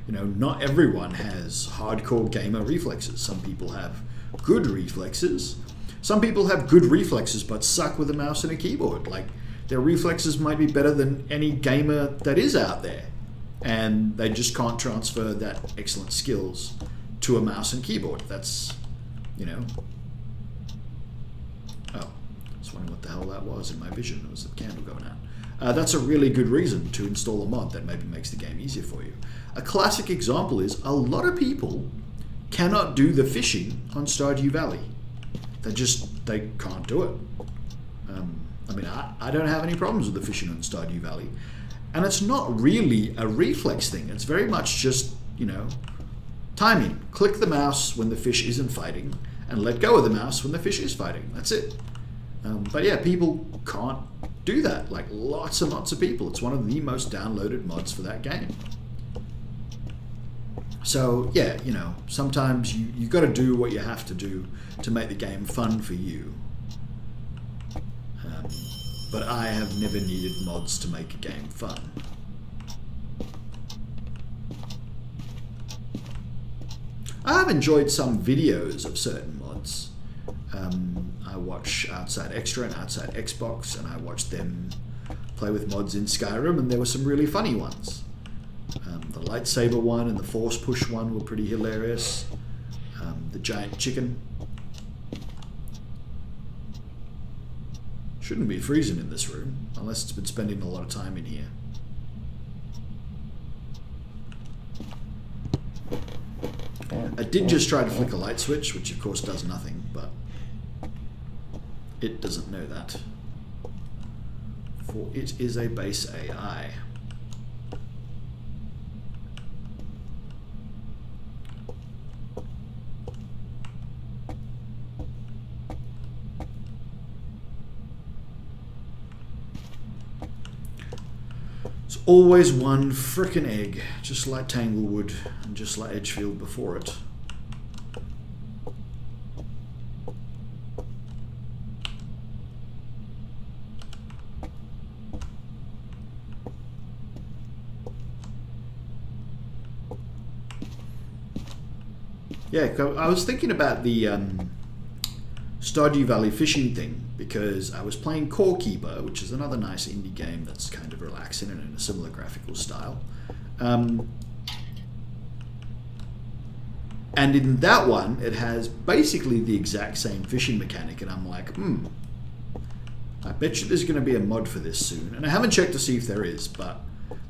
not everyone has hardcore gamer reflexes. Some people have good reflexes. Some people have good reflexes but suck with a mouse and a keyboard. Like, their reflexes might be better than any gamer that is out there. And they just can't transfer that excellent skills to a mouse and keyboard. That's, Oh, I was wondering what the hell that was in my vision. It was the candle going out. That's a really good reason to install a mod that maybe makes the game easier for you. A classic example is a lot of people cannot do the fishing on Stardew Valley. They can't do it. I don't have any problems with the fishing on Stardew Valley. And it's not really a reflex thing. It's very much just, timing. Click the mouse when the fish isn't fighting, and let go of the mouse when the fish is fighting. That's it. But yeah, people can't do that. Like, lots and lots of people. It's one of the most downloaded mods for that game. So yeah, sometimes you got to do what you have to do to make the game fun for you. But I have never needed mods to make a game fun. I have enjoyed some videos of certain mods. I watch Outside Extra and Outside Xbox, and I watched them play with mods in Skyrim, and there were some really funny ones. The lightsaber one and the force push one were pretty hilarious. The giant chicken. Shouldn't be freezing in this room, unless it's been spending a lot of time in here. I did just try to flick a light switch, which of course does nothing, but it doesn't know that. For it is a base AI. It's always one frickin' egg, just like Tanglewood and just like Edgefield before it. Yeah, I was thinking about the Stardew Valley fishing thing because I was playing Core Keeper, which is another nice indie game that's kind of relaxing and in a similar graphical style. And in that one, it has basically the exact same fishing mechanic, and I'm like, I bet you there's going to be a mod for this soon. And I haven't checked to see if there is, but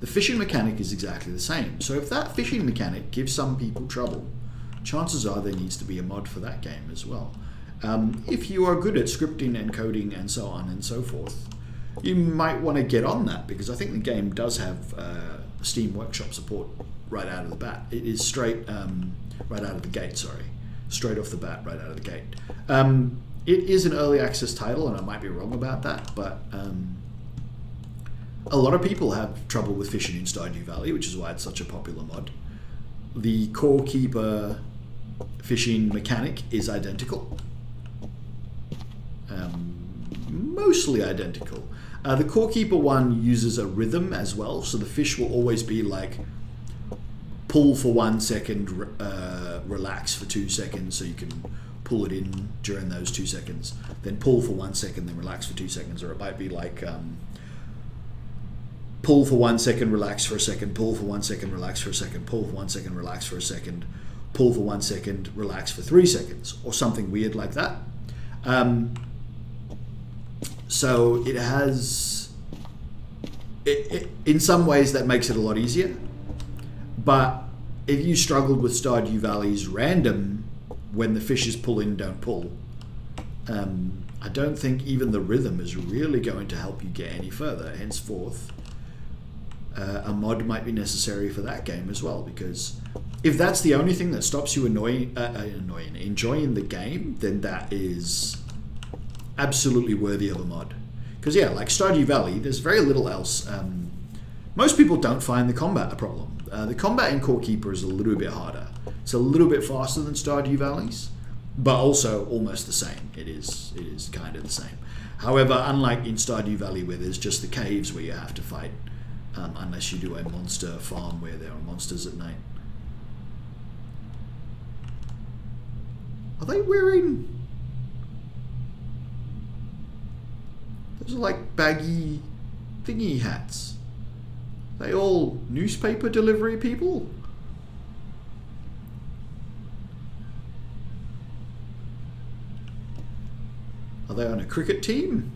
the fishing mechanic is exactly the same. So if that fishing mechanic gives some people trouble, chances are there needs to be a mod for that game as well. If you are good at scripting and coding and so on and so forth, you might want to get on that, because I think the game does have Steam Workshop support right out of the bat. It is straight right out of the gate, sorry. straight off the bat, right out of the gate. It is an early access title, and I might be wrong about that, but a lot of people have trouble with fishing in Stardew Valley, which is why it's such a popular mod. The Core Keeper fishing mechanic is identical. Mostly identical. The Core Keeper one uses a rhythm as well, so the fish will always be like pull for 1 second, relax for 2 seconds, so you can pull it in during those 2 seconds, then pull for 1 second, then relax for 2 seconds, or it might be like pull for 1 second, relax for a second, pull for 1 second, relax for a second, pull for 1 second, relax for a second, pull for 1 second, relax for 3 seconds, or something weird like that. So it has, in some ways that makes it a lot easier, but if you struggled with Stardew Valley's random, when the fishes pull in, don't pull, I don't think even the rhythm is really going to help you get any further. Henceforth, a mod might be necessary for that game as well, because if that's the only thing that stops you enjoying the game, then that is absolutely worthy of a mod. Because yeah, like Stardew Valley, there's very little else. Most people don't find the combat a problem. The combat in Core Keeper is a little bit harder. It's a little bit faster than Stardew Valley's, but also almost the same. It is kind of the same. However, unlike in Stardew Valley, where there's just the caves where you have to fight, unless you do a monster farm where there are monsters at night. Are they wearing... Those are like baggy thingy hats. Are they all newspaper delivery people? Are they on a cricket team?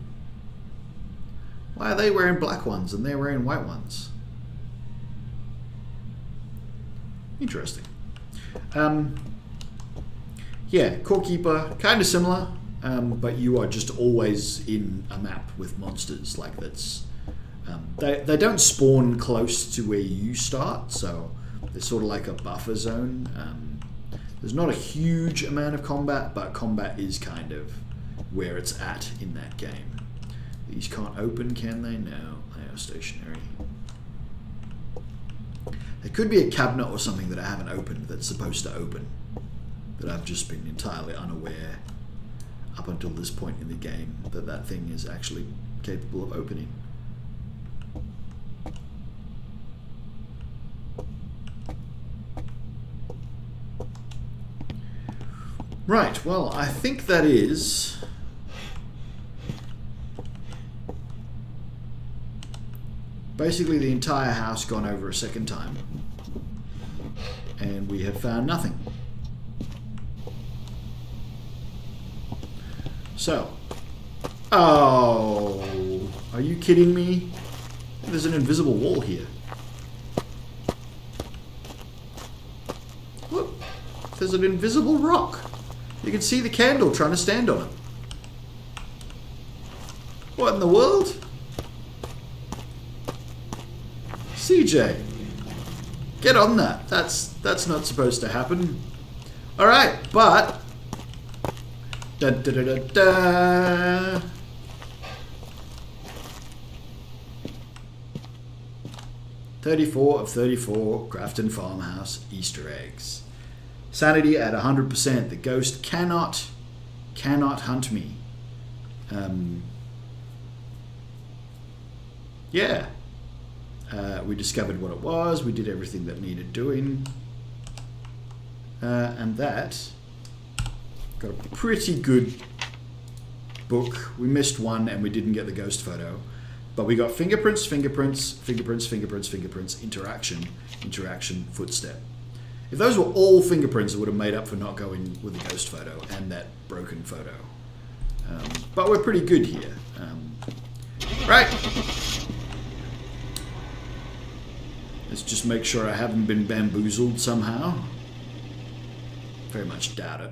Why are they wearing black ones and they're wearing white ones? Interesting. Yeah, Core Keeper, kind of similar, but you are just always in a map with monsters. Like that's, they don't spawn close to where you start, so there's sort of like a buffer zone. There's not a huge amount of combat, but combat is kind of where it's at in that game. These can't open, can they? No, they are stationary. There could be a cabinet or something that I haven't opened that's supposed to open, that I've just been entirely unaware up until this point in the game that that thing is actually capable of opening. Right, well, I think that is basically the entire house gone over a second time, and we have found nothing. So, oh, are you kidding me? There's an invisible wall here. Look, there's an invisible rock. You can see the candle trying to stand on it. What in the world? CJ, get on that. That's not supposed to happen. All right, but da da da da da. $34 of 34 Grafton Farmhouse Easter eggs. Sanity at 100%. The ghost cannot hunt me. Yeah. We discovered what it was. We did everything that needed doing. And that got a pretty good book. We missed one and we didn't get the ghost photo. But we got fingerprints, fingerprints, fingerprints, fingerprints, fingerprints, interaction, interaction, footstep. If those were all fingerprints, it would have made up for not going with the ghost photo and that broken photo. But we're pretty good here. Right. Let's just make sure I haven't been bamboozled somehow. Very much doubt it.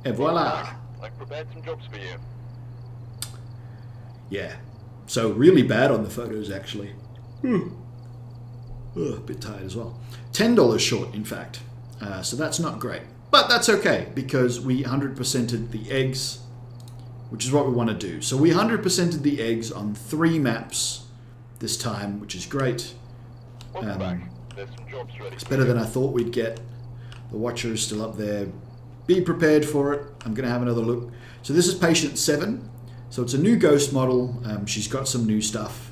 Et voila. I've prepared some jobs for you. Yeah. So really bad on the photos, actually. Ugh, a bit tired as well. $10 short, in fact. So that's not great. But that's okay, because we 100%ed the eggs, which is what we want to do. So we 100%ed the eggs on 3 maps this time, which is great. Welcome back. There's some jobs ready. It's better than I thought we'd get. The Watcher is still up there. Be prepared for it. I'm going to have another look. So this is Patient 7. So it's a new ghost model. She's got some new stuff.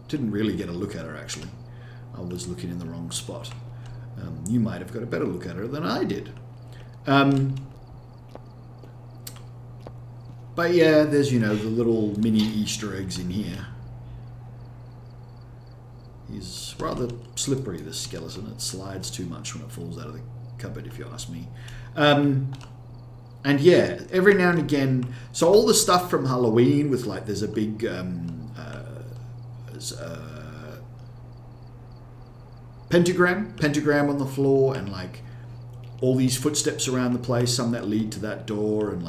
Didn't really get a look at her, actually. I was looking in the wrong spot. You might have got a better look at her than I did. But yeah, there's, the little mini Easter eggs in here. He's rather slippery, this skeleton. It slides too much when it falls out of the cupboard, if you ask me. And yeah, every now and again, so all the stuff from Halloween with there's a big pentagram on the floor, and all these footsteps around the place, some that lead to that door, and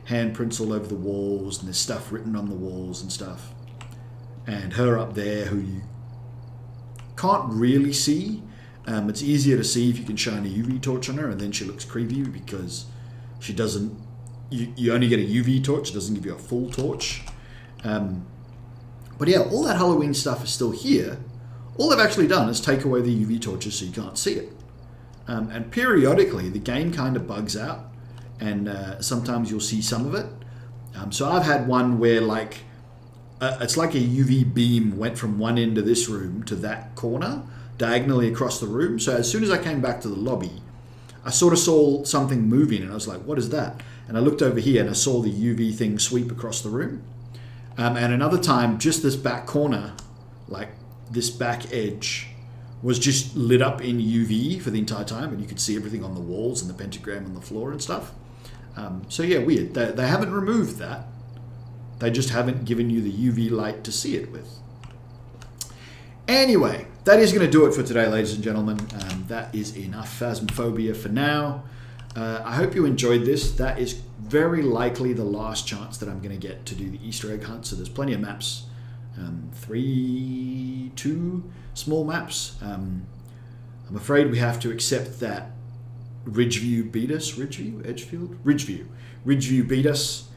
handprints all over the walls, and there's stuff written on the walls and stuff. And her up there who you can't really see. It's easier to see if you can shine a UV torch on her, and then she looks creepy because she doesn't, you only get a UV torch, it doesn't give you a full torch. But yeah, all that Halloween stuff is still here. All they've actually done is take away the UV torches so you can't see it. And periodically the game kind of bugs out, and sometimes you'll see some of it. So I've had one where it's like a UV beam went from one end of this room to that corner, diagonally across the room. So as soon as I came back to the lobby, I sort of saw something moving, and I was like, what is that? And I looked over here and I saw the UV thing sweep across the room. And another time, just this back corner, this back edge, was just lit up in UV for the entire time, and you could see everything on the walls and the pentagram on the floor and stuff. So yeah, weird. They haven't removed that. They just haven't given you the UV light to see it with. Anyway, that is going to do it for today, ladies and gentlemen. That is enough Phasmophobia for now. I hope you enjoyed this. That is very likely the last chance that I'm going to get to do the Easter egg hunt. So there's plenty of maps. 2 small maps. I'm afraid we have to accept that Ridgeview beat us. Ridgeview beat us.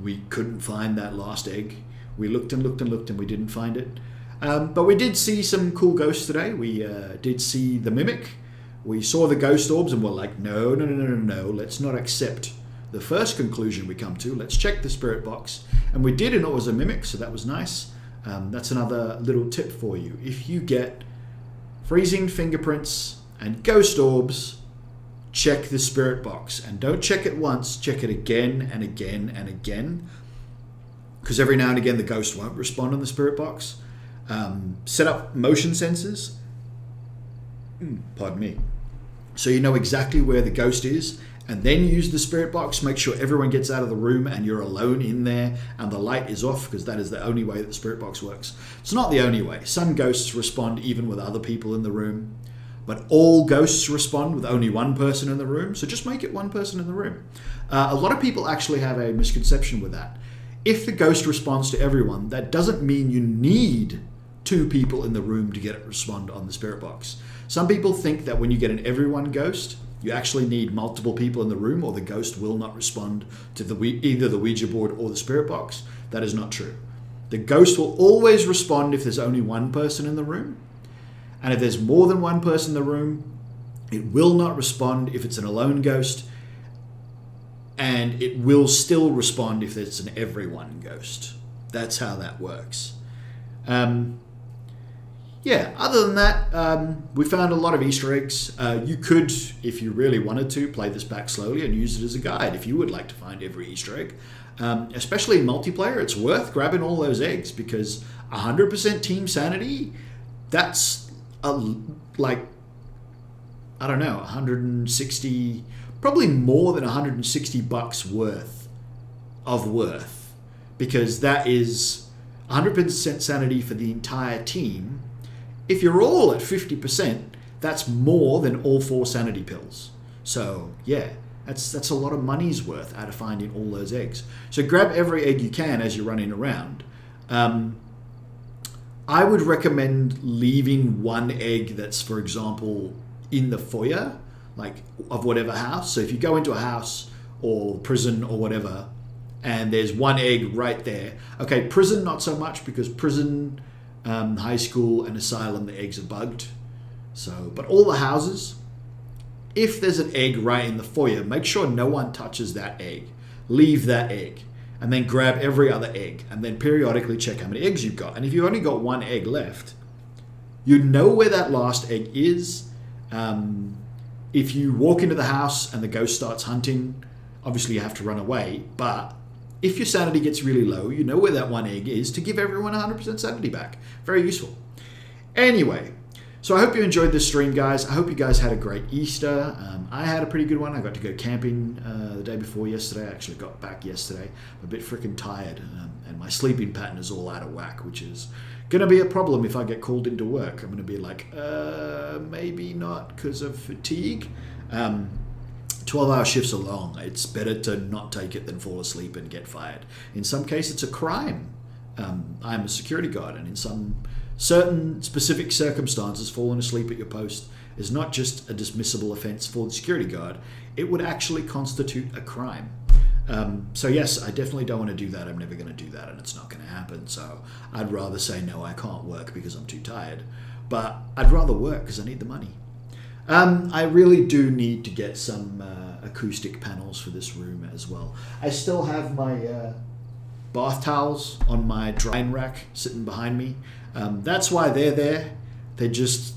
We couldn't find that last egg. We looked and looked and looked, and we didn't find it. But we did see some cool ghosts today. We did see the Mimic. We saw the ghost orbs, and we're like, no. Let's not accept the first conclusion we come to. Let's check the spirit box. And we did, and it was a Mimic, so that was nice. That's another little tip for you. If you get freezing fingerprints and ghost orbs, check the spirit box. And don't check it once, check it again and again and again. Because every now and again the ghost won't respond on the spirit box. Set up motion sensors. Pardon me. So you know exactly where the ghost is, and then use the spirit box. Make sure everyone gets out of the room and you're alone in there and the light is off, because that is the only way that the spirit box works. It's not the only way. Some ghosts respond even with other people in the room, but all ghosts respond with only one person in the room. So just make it one person in the room. A lot of people actually have a misconception with that. If the ghost responds to everyone, that doesn't mean you need 2 people in the room to get it respond on the spirit box. Some people think that when you get an everyone ghost, you actually need multiple people in the room, or the ghost will not respond to either the Ouija board or the spirit box. That is not true. The ghost will always respond if there's only one person in the room. And if there's more than one person in the room, it will not respond if it's an alone ghost. And it will still respond if it's an everyone ghost. That's how that works. Yeah, other than that, we found a lot of Easter eggs. You could, if you really wanted to, play this back slowly and use it as a guide if you would like to find every Easter egg. Especially in multiplayer, it's worth grabbing all those eggs, because 100% team sanity, that's I don't know, 160, probably more than $160 worth, because that is 100% sanity for the entire team. If you're all at 50%, that's more than all 4 sanity pills. So yeah, that's a lot of money's worth out of finding all those eggs. So grab every egg you can as you're running around. I would recommend leaving one egg that's, for example, in the foyer, like of whatever house. So if you go into a house or prison or whatever, and there's one egg right there. Okay, prison not so much, because prison, high school, and asylum, the eggs are bugged. So, but all the houses, if there's an egg right in the foyer, make sure no one touches that egg. Leave that egg. And then grab every other egg. And then periodically check how many eggs you've got. And if you've only got one egg left, you know where that last egg is. If you walk into the house and the ghost starts hunting, obviously you have to run away. But if your sanity gets really low, you know where that one egg is to give everyone 100% sanity back. Very useful. Anyway, so I hope you enjoyed this stream, guys. I hope you guys had a great Easter. I had a pretty good one. I got to go camping the day before yesterday. I actually got back yesterday. I'm a bit freaking tired, and my sleeping pattern is all out of whack, which is going to be a problem if I get called into work. I'm going to be like, maybe not because of fatigue. 12-hour shifts are long. It's better to not take it than fall asleep and get fired. In some cases, it's a crime. I'm a security guard, and in some certain specific circumstances, falling asleep at your post is not just a dismissible offence for the security guard. It would actually constitute a crime. So yes, I definitely don't want to do that. I'm never going to do that, and it's not going to happen. So I'd rather say, no, I can't work because I'm too tired. But I'd rather work because I need the money. I really do need to get some acoustic panels for this room as well. I still have my bath towels on my drying rack sitting behind me. That's why they're there. They just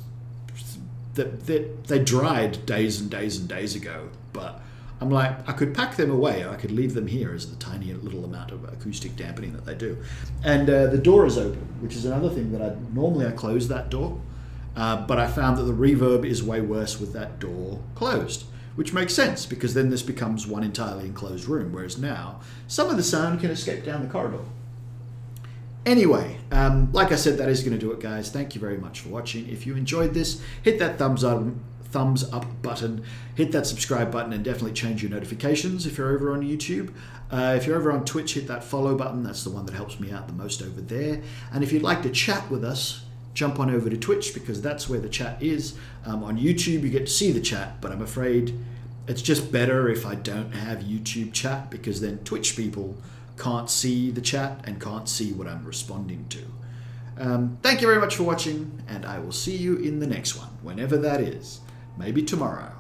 they dried days and days and days ago, but I'm like, I could pack them away. I could leave them here as the tiny little amount of acoustic dampening that they do. And the door is open, which is another thing that I close that door, but I found that the reverb is way worse with that door closed, which makes sense because then this becomes one entirely enclosed room, whereas now some of the sound can escape down the corridor. Anyway, like I said, that is going to do it, guys. Thank you very much for watching. If you enjoyed this, hit that thumbs up button, hit that subscribe button, and definitely change your notifications if you're over on YouTube. If you're over on Twitch, hit that follow button. That's the one that helps me out the most over there. And if you'd like to chat with us, jump on over to Twitch, because that's where the chat is. On YouTube, you get to see the chat, but I'm afraid it's just better if I don't have YouTube chat, because then Twitch people can't see the chat and can't see what I'm responding to. Thank you very much for watching, and I will see you in the next one, whenever that is. Maybe tomorrow.